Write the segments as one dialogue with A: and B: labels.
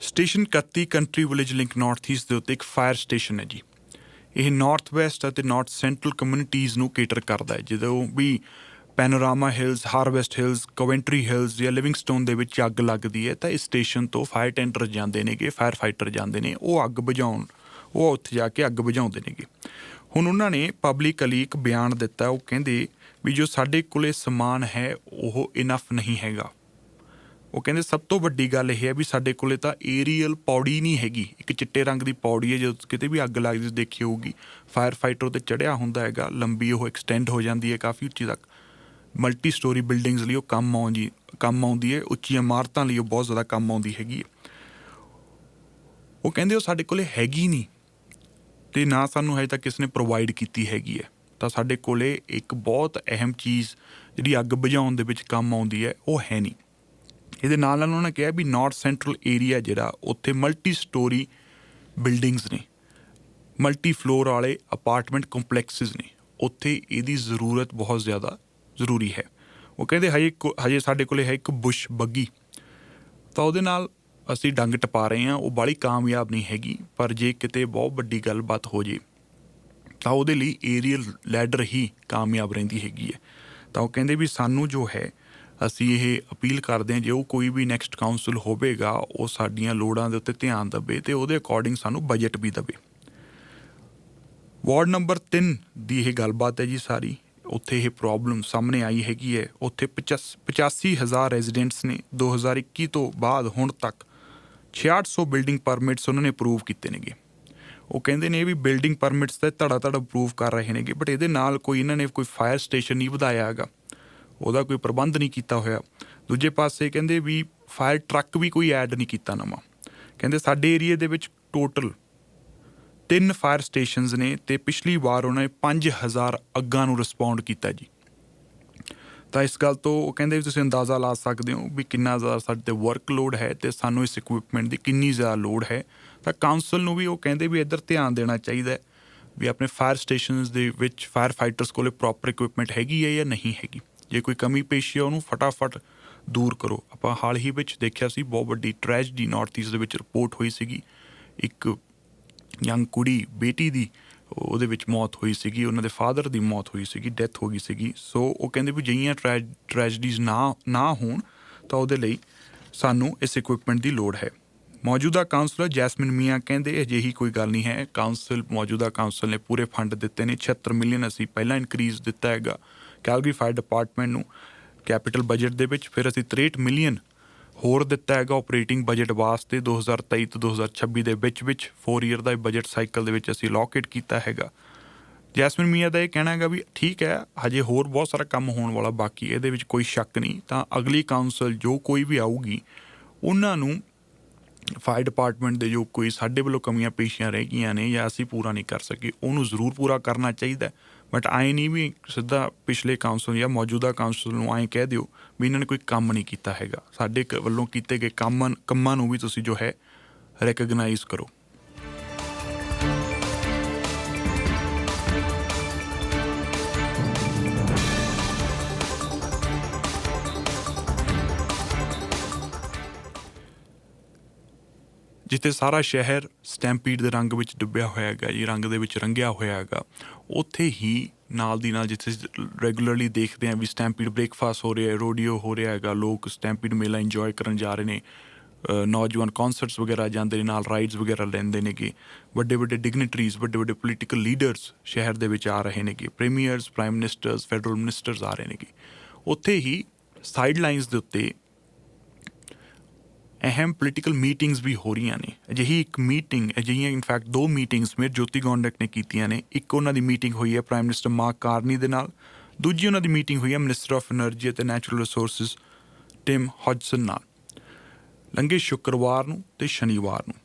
A: Station 31 country village link north east ਦੇ ਉੱਤੇ ਇੱਕ ਫਾਇਰ ਸਟੇਸ਼ਨ ਹੈ ਜੀ। ਇਹ ਨਾਰਥ ਵੈਸਟ ਅਤੇ ਨਾਰਥ ਸੈਂਟਰਲ ਕਮਿਊਨਿਟੀਜ਼ ਨੂੰ ਕੇਟਰ ਕਰਦਾ ਹੈ। ਜਦੋਂ ਵੀ Panorama Hills, Harvest Hills, Coventry Hills ਜਾਂ ਲਿਵਿੰਗਸਟੋਨ ਦੇ ਵਿੱਚ ਅੱਗ ਲੱਗਦੀ ਹੈ ਤਾਂ ਇਸ ਸਟੇਸ਼ਨ ਤੋਂ ਫਾਇਰ ਟੈਂਡਰ ਜਾਂਦੇ ਨੇਗੇ, ਫਾਇਰ ਫਾਈਟਰ ਜਾਂਦੇ ਨੇ, ਉਹ ਅੱਗ ਬੁਝਾਉਣ, ਉਹ ਉੱਥੇ ਜਾ ਕੇ ਅੱਗ ਬੁਝਾਉਂਦੇ ਨੇਗੇ। ਹੁਣ ਉਹਨਾਂ ਨੇ ਪਬਲਿਕਲੀ ਇੱਕ ਬਿਆਨ ਦਿੱਤਾ, ਉਹ ਕਹਿੰਦੇ ਵੀ ਜੋ ਸਾਡੇ ਕੋਲੇ ਸਮਾਨ ਹੈ ਉਹ ਇਨਫ ਨਹੀਂ ਹੈਗਾ। ਉਹ ਕਹਿੰਦੇ ਸਭ ਤੋਂ ਵੱਡੀ ਗੱਲ ਇਹ ਹੈ ਵੀ ਸਾਡੇ ਕੋਲੇ ਤਾਂ ਏਰੀਅਲ ਪੌੜੀ ਨਹੀਂ ਹੈਗੀ, ਇੱਕ ਚਿੱਟੇ ਰੰਗ ਦੀ ਪੌੜੀ ਹੈ, ਜਦੋਂ ਕਿਤੇ ਵੀ ਅੱਗ ਲੱਗਦੀ ਦੇਖੀ ਹੋਊਗੀ ਫਾਇਰ ਫਾਈਟਰ ਉੱਤੇ ਚੜ੍ਹਿਆ ਹੁੰਦਾ ਹੈਗਾ, ਲੰਬੀ ਉਹ ਐਕਸਟੈਂਡ ਹੋ ਜਾਂਦੀ ਹੈ ਕਾਫੀ ਉੱਚੀ ਤੱਕ। ਮਲਟੀ ਸਟੋਰੀ ਬਿਲਡਿੰਗਸ ਲਈ ਉਹ ਕੰਮ ਆਉਂਦੀ ਹੈ, ਉੱਚੀਆਂ ਇਮਾਰਤਾਂ ਲਈ ਉਹ ਬਹੁਤ ਜ਼ਿਆਦਾ ਕੰਮ ਆਉਂਦੀ ਹੈਗੀ ਹੈ। ਉਹ ਕਹਿੰਦੇ ਉਹ ਸਾਡੇ ਕੋਲੇ ਹੈਗੀ ਨਹੀਂ ਅਤੇ ਨਾ ਸਾਨੂੰ ਹਜੇ ਤੱਕ ਕਿਸੇ ਨੇ ਪ੍ਰੋਵਾਈਡ ਕੀਤੀ ਹੈਗੀ ਹੈ। ਤਾਂ ਸਾਡੇ ਕੋਲੇ ਇੱਕ ਬਹੁਤ ਅਹਿਮ ਚੀਜ਼ ਜਿਹੜੀ ਅੱਗ ਬੁਝਾਉਣ ਦੇ ਵਿੱਚ ਕੰਮ ਆਉਂਦੀ ਹੈ ਉਹ ਹੈ ਨਹੀਂ। ਇਹਦੇ ਨਾਲ ਉਹਨਾਂ ਨੇ ਕਿਹਾ ਵੀ ਨਾਰਥ ਸੈਂਟਰਲ ਏਰੀਆ ਜਿਹੜਾ ਉੱਥੇ ਮਲਟੀ ਸਟੋਰੀ ਬਿਲਡਿੰਗਸ ਨੇ, ਮਲਟੀ ਫਲੋਰ ਵਾਲੇ ਅਪਾਰਟਮੈਂਟ ਕੰਪਲੈਕਸਿਸ ਨੇ, ਉੱਥੇ ਇਹਦੀ ਜ਼ਰੂਰਤ ਬਹੁਤ ਜ਼ਿਆਦਾ ਜ਼ਰੂਰੀ ਹੈ। ਉਹ ਕਹਿੰਦੇ ਹਜੇ ਸਾਡੇ ਕੋਲੇ ਹੈ ਇੱਕ ਬੁਸ਼ ਬੱਗੀ, ਤਾਂ ਉਹਦੇ ਨਾਲ ਅਸੀਂ ਡੰਗ ਟਪਾ ਰਹੇ ਹਾਂ, ਉਹ ਬਾਹਲੀ ਕਾਮਯਾਬ ਨਹੀਂ ਹੈਗੀ। ਪਰ ਜੇ ਕਿਤੇ ਬਹੁਤ ਵੱਡੀ ਗੱਲਬਾਤ ਹੋ ਜੇ ਤਾਂ ਉਹਦੇ ਲਈ ਏਰੀਅਲ ਲੈਡਰ ਹੀ ਕਾਮਯਾਬ ਰਹਿੰਦੀ ਹੈਗੀ ਹੈ। ਤਾਂ ਉਹ ਕਹਿੰਦੇ ਵੀ ਸਾਨੂੰ ਜੋ ਹੈ ਅਸੀਂ ਇਹ ਅਪੀਲ ਕਰਦੇ ਹਾਂ ਜੇ ਉਹ ਕੋਈ ਵੀ ਨੈਕਸਟ ਕਾਊਂਸਲ ਹੋਵੇਗਾ ਉਹ ਸਾਡੀਆਂ ਲੋੜਾਂ ਦੇ ਉੱਤੇ ਧਿਆਨ ਦੇਵੇ ਅਤੇ ਉਹਦੇ ਅਕੋਰਡਿੰਗ ਸਾਨੂੰ ਬਜਟ ਵੀ ਦੇਵੇ। ਵਾਰਡ ਨੰਬਰ 3 ਦੀ ਇਹ ਗੱਲਬਾਤ ਹੈ ਜੀ ਸਾਰੀ। ਉੱਥੇ ਇਹ ਪ੍ਰੋਬਲਮ ਸਾਹਮਣੇ ਆਈ ਹੈਗੀ ਹੈ। ਉੱਥੇ 85,000 ਰੈਜ਼ੀਡੈਂਟਸ ਨੇ 2021 ਤੋਂ ਬਾਅਦ ਹੁਣ ਤੱਕ 6600 ਬਿਲਡਿੰਗ ਪਰਮਿਟਸ ਉਹਨਾਂ ਨੇ ਅਪਰੂਵ ਕੀਤੇ ਨੇਗੇ। ਉਹ ਕਹਿੰਦੇ ਨੇ ਵੀ ਬਿਲਡਿੰਗ ਪਰਮਿਟਸ ਤਾਂ ਧੜਾ ਅਪਰੂਵ ਕਰ ਰਹੇ ਨੇਗੇ, ਬਟ ਇਹਦੇ ਨਾਲ ਕੋਈ ਇਹਨਾਂ ਨੇ ਕੋਈ ਫਾਇਰ ਸਟੇਸ਼ਨ ਨਹੀਂ ਵਧਾਇਆ ਹੈਗਾ, ਉਹਦਾ ਕੋਈ ਪ੍ਰਬੰਧ ਨਹੀਂ ਕੀਤਾ ਹੋਇਆ। ਦੂਜੇ ਪਾਸੇ ਕਹਿੰਦੇ ਵੀ ਫਾਇਰ ਟਰੱਕ ਵੀ ਕੋਈ ਐਡ ਨਹੀਂ ਕੀਤਾ ਨਵਾਂ। ਕਹਿੰਦੇ ਸਾਡੇ ਏਰੀਏ ਦੇ ਵਿੱਚ ਟੋਟਲ 3 ਫਾਇਰ ਸਟੇਸ਼ਨਸ ਨੇ ਅਤੇ ਪਿਛਲੀ ਵਾਰ ਉਹਨਾਂ ਨੇ 5,000 ਅੱਗਾਂ ਨੂੰ ਰਿਸਪੌਂਡ ਕੀਤਾ ਜੀ। ਤਾਂ ਇਸ ਗੱਲ ਤੋਂ ਉਹ ਕਹਿੰਦੇ ਵੀ ਤੁਸੀਂ ਅੰਦਾਜ਼ਾ ਲਾ ਸਕਦੇ ਹੋ ਵੀ ਕਿੰਨਾ ਜ਼ਿਆਦਾ ਸਾਡੇ 'ਤੇ ਵਰਕ ਲੋਡ ਹੈ ਅਤੇ ਸਾਨੂੰ ਇਸ ਇਕੁਇਪਮੈਂਟ ਦੀ ਕਿੰਨੀ ਜ਼ਿਆਦਾ ਲੋੜ ਹੈ। ਤਾਂ ਕਾਊਂਸਲ ਨੂੰ ਵੀ ਉਹ ਕਹਿੰਦੇ ਵੀ ਇੱਧਰ ਧਿਆਨ ਦੇਣਾ ਚਾਹੀਦਾ ਵੀ ਆਪਣੇ ਫਾਇਰ ਸਟੇਸ਼ਨਸ ਦੇ ਵਿੱਚ ਫਾਇਰ ਫਾਈਟਰਸ ਕੋਲ ਪ੍ਰੋਪਰ ਇਕੁਇਪਮੈਂਟ ਹੈਗੀ ਹੈ ਜਾਂ ਨਹੀਂ ਹੈਗੀ। ਜੇ ਕੋਈ ਕਮੀ ਪੇਸ਼ੀ ਹੈ ਉਹਨੂੰ ਫਟਾਫਟ ਦੂਰ ਕਰੋ। ਆਪਾਂ ਹਾਲ ਹੀ ਵਿੱਚ ਦੇਖਿਆ ਸੀ ਬਹੁਤ ਵੱਡੀ ਟ੍ਰੈਜਡੀ ਨਾਰਥ ਈਸਟ ਦੇ ਵਿੱਚ ਰਿਪੋਰਟ ਹੋਈ ਸੀਗੀ। ਇੱਕ ਯੰਗ ਕੁੜੀ, ਬੇਟੀ ਦੀ ਉਹਦੇ ਵਿੱਚ ਮੌਤ ਹੋਈ ਸੀਗੀ, ਉਹਨਾਂ ਦੇ ਫਾਦਰ ਦੀ ਮੌਤ ਹੋਈ ਸੀਗੀ, ਡੈਥ ਹੋ ਗਈ ਸੀਗੀ। ਸੋ ਉਹ ਕਹਿੰਦੇ ਵੀ ਜਿਹੀਆਂ ਟ੍ਰੈਜਡੀਜ਼ ਨਾ ਹੋਣ ਤਾਂ ਉਹਦੇ ਲਈ ਸਾਨੂੰ ਇਸ ਇਕੁਇਪਮੈਂਟ ਦੀ ਲੋੜ ਹੈ। ਮੌਜੂਦਾ ਕਾਉਂਸਲਰ ਜੈਸਮਿਨ ਮੀਆਂ ਕਹਿੰਦੇ ਅਜਿਹੀ ਕੋਈ ਗੱਲ ਨਹੀਂ ਹੈ। ਮੌਜੂਦਾ ਕਾਉਂਸਲ ਨੇ ਪੂਰੇ ਫੰਡ ਦਿੱਤੇ ਨੇ। 76 ਮਿਲੀਅਨ ਅਸੀਂ ਪਹਿਲਾਂ ਇਨਕਰੀਜ਼ ਦਿੱਤਾ ਹੈਗਾ ਕੈਲਗਰੀ ਫਾਇਰ ਡਿਪਾਰਟਮੈਂਟ ਨੂੰ ਕੈਪੀਟਲ ਬਜਟ ਦੇ ਵਿੱਚ, ਫਿਰ ਅਸੀਂ 63 ਮਿਲੀਅਨ ਹੋਰ ਦਿੱਤਾ ਹੈਗਾ ਓਪਰੇਟਿੰਗ ਬਜਟ ਵਾਸਤੇ 2023 ਤੋਂ 2026 ਦੇ ਵਿੱਚ 4 ਈਅਰ ਦਾ ਬਜਟ ਸਾਈਕਲ ਦੇ ਵਿੱਚ ਅਸੀਂ ਲੋਕੇਟ ਕੀਤਾ ਹੈਗਾ। ਜੈਸਮਿਨ ਮੀਆਂ ਦਾ ਇਹ ਕਹਿਣਾ ਹੈਗਾ ਵੀ ਠੀਕ ਹੈ, ਹਜੇ ਹੋਰ ਬਹੁਤ ਸਾਰਾ ਕੰਮ ਹੋਣ ਵਾਲਾ ਬਾਕੀ, ਇਹਦੇ ਵਿੱਚ ਕੋਈ ਸ਼ੱਕ ਨਹੀਂ। ਤਾਂ ਅਗਲੀ ਕਾਉਂਸਲ ਜੋ ਕੋਈ ਵੀ ਆਊਗੀ ਉਹਨਾਂ ਨੂੰ ਫਾਇਰ ਡਿਪਾਰਟਮੈਂਟ ਦੇ ਜੋ ਕੋਈ ਸਾਡੇ ਵੱਲੋਂ ਕਮੀਆਂ ਪੇਸ਼ੀਆਂ ਰਹਿ ਗਈਆਂ ਨੇ ਜਾਂ ਅਸੀਂ ਪੂਰਾ ਨਹੀਂ ਕਰ ਸਕੇ ਉਹਨੂੰ ਜ਼ਰੂਰ ਪੂਰਾ ਕਰਨਾ ਚਾਹੀਦਾ। ਬਟ ਆਏ ਨਹੀਂ ਵੀ ਸਿੱਧਾ ਪਿਛਲੇ ਕਾਉਂਸਲ ਜਾਂ ਮੌਜੂਦਾ ਕਾਉਂਸਲ ਨੂੰ ਐਂ ਕਹਿ ਦਿਓ ਵੀ ਇਹਨਾਂ ਨੇ ਕੋਈ ਕੰਮ ਨਹੀਂ ਕੀਤਾ ਹੈਗਾ। ਸਾਡੇ ਵੱਲੋਂ ਕੀਤੇ ਗਏ ਕੰਮਾਂ ਨੂੰ ਵੀ ਤੁਸੀਂ ਜੋ ਹੈ ਰੈਕਗਨਾਈਜ਼ ਕਰੋ। ਜਿੱਥੇ ਸਾਰਾ ਸ਼ਹਿਰ ਸਟੈਂਪੀਡ ਦੇ ਰੰਗ ਵਿੱਚ ਡੁੱਬਿਆ ਹੋਇਆ ਹੈਗਾ ਜੀ, ਰੰਗ ਦੇ ਵਿੱਚ ਰੰਗਿਆ ਹੋਇਆ ਹੈਗਾ, ਉੱਥੇ ਹੀ ਨਾਲ ਦੀ ਨਾਲ ਜਿੱਥੇ ਰੈਗੂਲਰਲੀ ਦੇਖਦੇ ਹਾਂ ਵੀ ਸਟੈਂਪੀਡ ਬ੍ਰੇਕਫਾਸਟ ਹੋ ਰਿਹਾ, ਰੋਡੀਓ ਹੋ ਰਿਹਾ ਹੈਗਾ, ਲੋਕ ਸਟੈਂਪੀਡ ਮੇਲਾ ਇੰਜੋਏ ਕਰਨ ਜਾ ਰਹੇ ਨੇ, ਨੌਜਵਾਨ ਕੌਂਸਰਟਸ ਵਗੈਰਾ ਜਾਂਦੇ ਨੇ, ਨਾਲ ਰਾਈਡਸ ਵਗੈਰਾ ਲੈਂਦੇ ਨੇਗੇ, ਵੱਡੇ ਡਿਗਨੀਟਰੀਜ਼, ਵੱਡੇ ਪੋਲੀਟੀਕਲ ਲੀਡਰਸ ਸ਼ਹਿਰ ਦੇ ਵਿੱਚ ਆ ਰਹੇ ਨੇਗੇ, premiers, prime ministers, federal ministers ਆ ਰਹੇ ਨੇਗੇ। ਉੱਥੇ ਹੀ ਸਾਈਡ ਲਾਈਨਸ ਦੇ ਉੱਤੇ ਅਹਿਮ ਪੋਲੀਟੀਕਲ ਮੀਟਿੰਗਸ ਵੀ ਹੋ ਰਹੀਆਂ ਨੇ। ਅਜਿਹੀਆਂ ਇਨਫੈਕਟ 2 ਮੀਟਿੰਗਸ ਮੇਅਰ ਜੋਤੀ ਗੌਂਡਕ ਨੇ ਕੀਤੀਆਂ ਨੇ। ਇੱਕ ਉਹਨਾਂ ਦੀ ਮੀਟਿੰਗ ਹੋਈ ਹੈ ਪ੍ਰਾਈਮ ਮਿਨਿਸਟਰ ਮਾਰਕ ਕਾਰਨੀ ਦੇ ਨਾਲ, ਦੂਜੀ ਉਹਨਾਂ ਦੀ ਮੀਟਿੰਗ ਹੋਈ ਹੈ ਮਿਨਿਸਟਰ ਆਫ ਐਨਰਜੀ ਅਤੇ ਨੈਚੁਰਲ ਰਿਸੋਰਸਿਸ ਟਿਮ ਹੋਜਸਨ ਨਾਲ। ਲੰਘੇ ਸ਼ੁੱਕਰਵਾਰ ਨੂੰ ਅਤੇ ਸ਼ਨੀਵਾਰ ਨੂੰ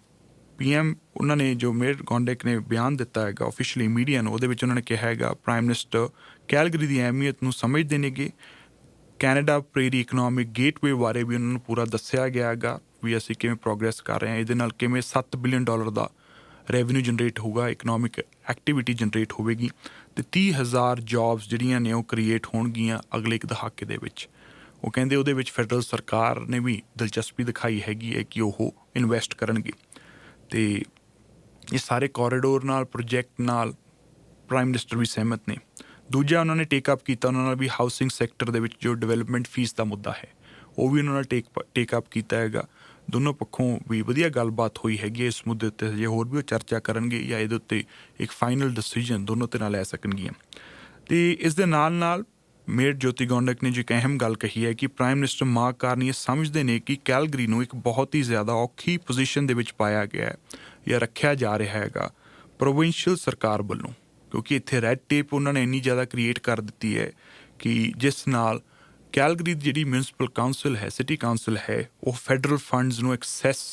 A: PM ਉਹਨਾਂ ਨੇ ਜੋ ਮੇਅਰ ਗੌਂਡਕ ਨੇ ਬਿਆਨ ਦਿੱਤਾ ਹੈਗਾ ਓਫੀਸ਼ਲੀ ਮੀਡੀਆ ਨੂੰ, ਉਹਦੇ ਵਿੱਚ ਉਹਨਾਂ ਨੇ ਕਿਹਾ ਹੈਗਾ ਪ੍ਰਾਈਮ ਮਿਨਿਸਟਰ ਕੈਲਗਰੀ ਦੀ ਅਹਿਮੀਅਤ ਨੂੰ ਸਮਝਦੇ ਨੇਗੇ। ਕੈਨੇਡਾ ਪ੍ਰੇਰੀ ਇਕਨੋਮਿਕ ਗੇਟਵੇ ਬਾਰੇ ਵੀ ਉਹਨਾਂ ਨੂੰ ਪੂਰਾ ਦੱਸਿਆ ਗਿਆ ਹੈਗਾ ਵੀ ਅਸੀਂ ਕਿਵੇਂ ਪ੍ਰੋਗਰੈਸ ਕਰ ਰਹੇ ਹਾਂ, ਇਹਦੇ ਨਾਲ ਕਿਵੇਂ $7 ਬਿਲੀਅਨ ਦਾ ਰੈਵਨਿਊ ਜਨਰੇਟ ਹੋਊਗਾ, ਇਕਨੋਮਿਕ ਐਕਟੀਵਿਟੀ ਜਨਰੇਟ ਹੋਵੇਗੀ ਅਤੇ 30,000 ਜੋਬਸ ਜਿਹੜੀਆਂ ਨੇ ਉਹ ਕ੍ਰੀਏਟ ਹੋਣਗੀਆਂ ਅਗਲੇ ਇੱਕ ਦਹਾਕੇ ਦੇ ਵਿੱਚ। ਉਹ ਕਹਿੰਦੇ ਉਹਦੇ ਵਿੱਚ ਫੈਡਰਲ ਸਰਕਾਰ ਨੇ ਵੀ ਦਿਲਚਸਪੀ ਦਿਖਾਈ ਹੈਗੀ ਹੈ ਕਿ ਉਹ ਇਨਵੈਸਟ ਕਰਨਗੇ। ਅਤੇ ਇਹ ਸਾਰੇ ਕੋਰੀਡੋਰ ਨਾਲ ਪ੍ਰੋਜੈਕਟ ਨਾਲ ਪ੍ਰਾਈਮ ਮਿਨਿਸਟਰ ਵੀ ਸਹਿਮਤ ਨੇ। ਦੂਜਾ ਉਹਨਾਂ ਨੇ ਟੇਕ ਅਪ ਕੀਤਾ ਉਹਨਾਂ ਨਾਲ ਵੀ ਹਾਊਸਿੰਗ ਸੈਕਟਰ ਦੇ ਵਿੱਚ ਜੋ ਡਿਵੈਲਪਮੈਂਟ ਫੀਸ ਦਾ ਮੁੱਦਾ ਹੈ ਉਹ ਵੀ ਉਹਨਾਂ ਨਾਲ ਟੇਕ ਅਪ ਕੀਤਾ ਹੈਗਾ। ਦੋਨੋਂ ਪੱਖੋਂ ਵੀ ਵਧੀਆ ਗੱਲਬਾਤ ਹੋਈ ਹੈਗੀ ਹੈ ਇਸ ਮੁੱਦੇ ਉੱਤੇ। ਜੇ ਹੋਰ ਵੀ ਉਹ ਚਰਚਾ ਕਰਨਗੇ ਜਾਂ ਇਹਦੇ ਉੱਤੇ ਇੱਕ ਫਾਈਨਲ ਡਿਸੀਜਨ ਦੋਨੋਂ ਧਿਰਾਂ ਲੈ ਸਕਣਗੀਆਂ। ਅਤੇ ਇਸ ਦੇ ਨਾਲ ਨਾਲ ਮੇਅਰ ਜੋਤੀ ਗੌਂਡਕ ਨੇ ਜੋ ਇੱਕ ਅਹਿਮ ਗੱਲ ਕਹੀ ਹੈ ਕਿ ਪ੍ਰਾਈਮ ਮਿਨਿਸਟਰ ਮਾਰਕ ਕਾਰਨੀ ਇਹ ਸਮਝਦੇ ਨੇ ਕਿ ਕੈਲਗਰੀ ਨੂੰ ਇੱਕ ਬਹੁਤ ਹੀ ਜ਼ਿਆਦਾ ਔਖੀ ਪੋਜੀਸ਼ਨ ਦੇ ਵਿੱਚ ਪਾਇਆ ਗਿਆ ਹੈ ਜਾਂ ਰੱਖਿਆ ਜਾ ਰਿਹਾ ਹੈਗਾ ਪ੍ਰੋਵਿੰਸ਼ੀਅਲ ਸਰਕਾਰ ਵੱਲੋਂ, ਕਿਉਂਕਿ ਇੱਥੇ ਰੈੱਡ ਟੇਪ ਉਹਨਾਂ ਨੇ ਇੰਨੀ ਜ਼ਿਆਦਾ ਕ੍ਰੀਏਟ ਕਰ ਦਿੱਤੀ ਹੈ ਕਿ ਜਿਸ ਨਾਲ ਕੈਲਗਰੀ ਦੀ ਜਿਹੜੀ ਮਿਊਨਿਸਪਲ ਕਾਊਂਸਲ ਹੈ, ਸਿਟੀ ਕਾਊਂਸਲ ਹੈ, ਉਹ ਫੈਡਰਲ ਫੰਡਸ ਨੂੰ ਐਕਸੈਸ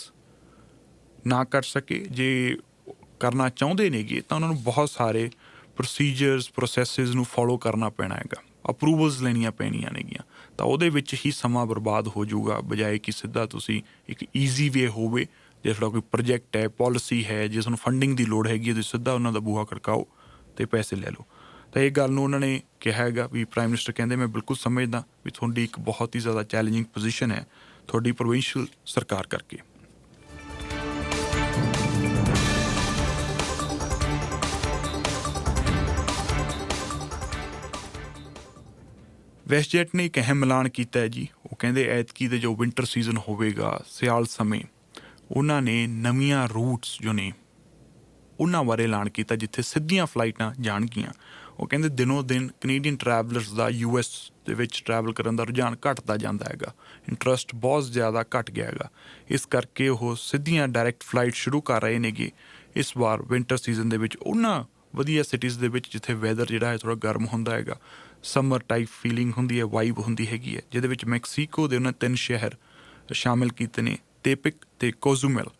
A: ਨਾ ਕਰ ਸਕੇ। ਜੇ ਕਰਨਾ ਚਾਹੁੰਦੇ ਨੇਗੇ ਤਾਂ ਉਹਨਾਂ ਨੂੰ ਬਹੁਤ ਸਾਰੇ ਪ੍ਰੋਸੀਜਰਸ ਪ੍ਰੋਸੈਸਿਸ ਨੂੰ ਫੋਲੋ ਕਰਨਾ ਪੈਣਾ ਹੈਗਾ, ਅਪਰੂਵਲਸ ਲੈਣੀਆਂ ਪੈਣੀਆਂ ਨੇਗੀਆਂ। ਤਾਂ ਉਹਦੇ ਵਿੱਚ ਹੀ ਸਮਾਂ ਬਰਬਾਦ ਹੋ ਜਾਊਗਾ, ਬਜਾਏ ਕਿ ਸਿੱਧਾ ਤੁਸੀਂ ਇੱਕ ਈਜ਼ੀ ਵੇ ਹੋਵੇ। ਜੇ ਤੁਹਾਡਾ ਕੋਈ ਪ੍ਰੋਜੈਕਟ ਹੈ, ਪੋਲਿਸੀ ਹੈ, ਜੇ ਤੁਹਾਨੂੰ ਫੰਡਿੰਗ ਦੀ ਲੋੜ ਹੈਗੀ ਹੈ, ਤੁਸੀਂ ਸਿੱਧਾ ਉਹਨਾਂ ਦਾ ਬੂਹਾ ਖੜਕਾਓ ਅਤੇ ਪੈਸੇ ਲੈ ਲਓ। ਤਾਂ ਇਹ ਗੱਲ ਨੂੰ ਉਹਨਾਂ ਨੇ ਕਿਹਾ ਹੈਗਾ ਵੀ ਪ੍ਰਾਈਮ ਮਿਨਿਸਟਰ ਕਹਿੰਦੇ ਮੈਂ ਬਿਲਕੁਲ ਸਮਝਦਾ ਵੀ ਤੁਹਾਡੀ ਇੱਕ ਬਹੁਤ ਹੀ ਜ਼ਿਆਦਾ ਚੈਲੰਜਿੰਗ ਪੋਜੀਸ਼ਨ ਹੈ ਤੁਹਾਡੀ ਪ੍ਰੋਵਿੰਸ਼ੀਅਲ ਸਰਕਾਰ ਕਰਕੇ। ਵੈਸਟਜੈਟ ਨੇ ਇੱਕ ਅਹਿਮ ਐਲਾਨ ਕੀਤਾ ਹੈ ਜੀ। ਉਹ ਕਹਿੰਦੇ ਐਤਕੀ ਦੇ ਜੋ ਵਿੰਟਰ ਸੀਜ਼ਨ ਹੋਵੇਗਾ, ਸਿਆਲ ਸਮੇਂ, ਉਹਨਾਂ ਨੇ ਨਵੀਆਂ ਰੂਟਸ ਜੋ ਨੇ ਉਹਨਾਂ ਬਾਰੇ ਐਲਾਨ ਕੀਤਾ ਜਿੱਥੇ ਸਿੱਧੀਆਂ ਫਲਾਈਟਾਂ ਜਾਣਗੀਆਂ। ਉਹ ਕਹਿੰਦੇ ਦਿਨੋਂ ਦਿਨ ਕੈਨੇਡੀਅਨ ਟਰੈਵਲਰਸ ਦਾ US ਦੇ ਵਿੱਚ ਟਰੈਵਲ ਕਰਨ ਦਾ ਰੁਝਾਨ ਘਟਦਾ ਜਾਂਦਾ ਹੈਗਾ, ਇੰਟਰਸਟ ਬਹੁਤ ਜ਼ਿਆਦਾ ਘਟ ਗਿਆ ਹੈਗਾ। ਇਸ ਕਰਕੇ ਉਹ ਸਿੱਧੀਆਂ ਡਾਇਰੈਕਟ ਫਲਾਈਟ ਸ਼ੁਰੂ ਕਰ ਰਹੇ ਨੇਗੇ ਇਸ ਵਾਰ ਵਿੰਟਰ ਸੀਜ਼ਨ ਦੇ ਵਿੱਚ ਉਹਨਾਂ ਵਧੀਆ ਸਿਟੀਜ਼ ਦੇ ਵਿੱਚ ਜਿੱਥੇ ਵੈਦਰ ਜਿਹੜਾ ਹੈ ਥੋੜ੍ਹਾ ਗਰਮ ਹੁੰਦਾ ਹੈਗਾ, ਸਮਰ ਟਾਈਪ ਫੀਲਿੰਗ ਹੁੰਦੀ ਹੈ, ਵਾਈਬ ਹੁੰਦੀ ਹੈਗੀ ਹੈ, ਜਿਹਦੇ ਵਿੱਚ ਮੈਕਸੀਕੋ ਦੇ ਉਹਨਾਂ 3 ਸ਼ਹਿਰ ਸ਼ਾਮਿਲ ਕੀਤੇ ਨੇ, ਤੇਪਿਕ ਅਤੇ ਕੋਜ਼ੂਮੈਲ।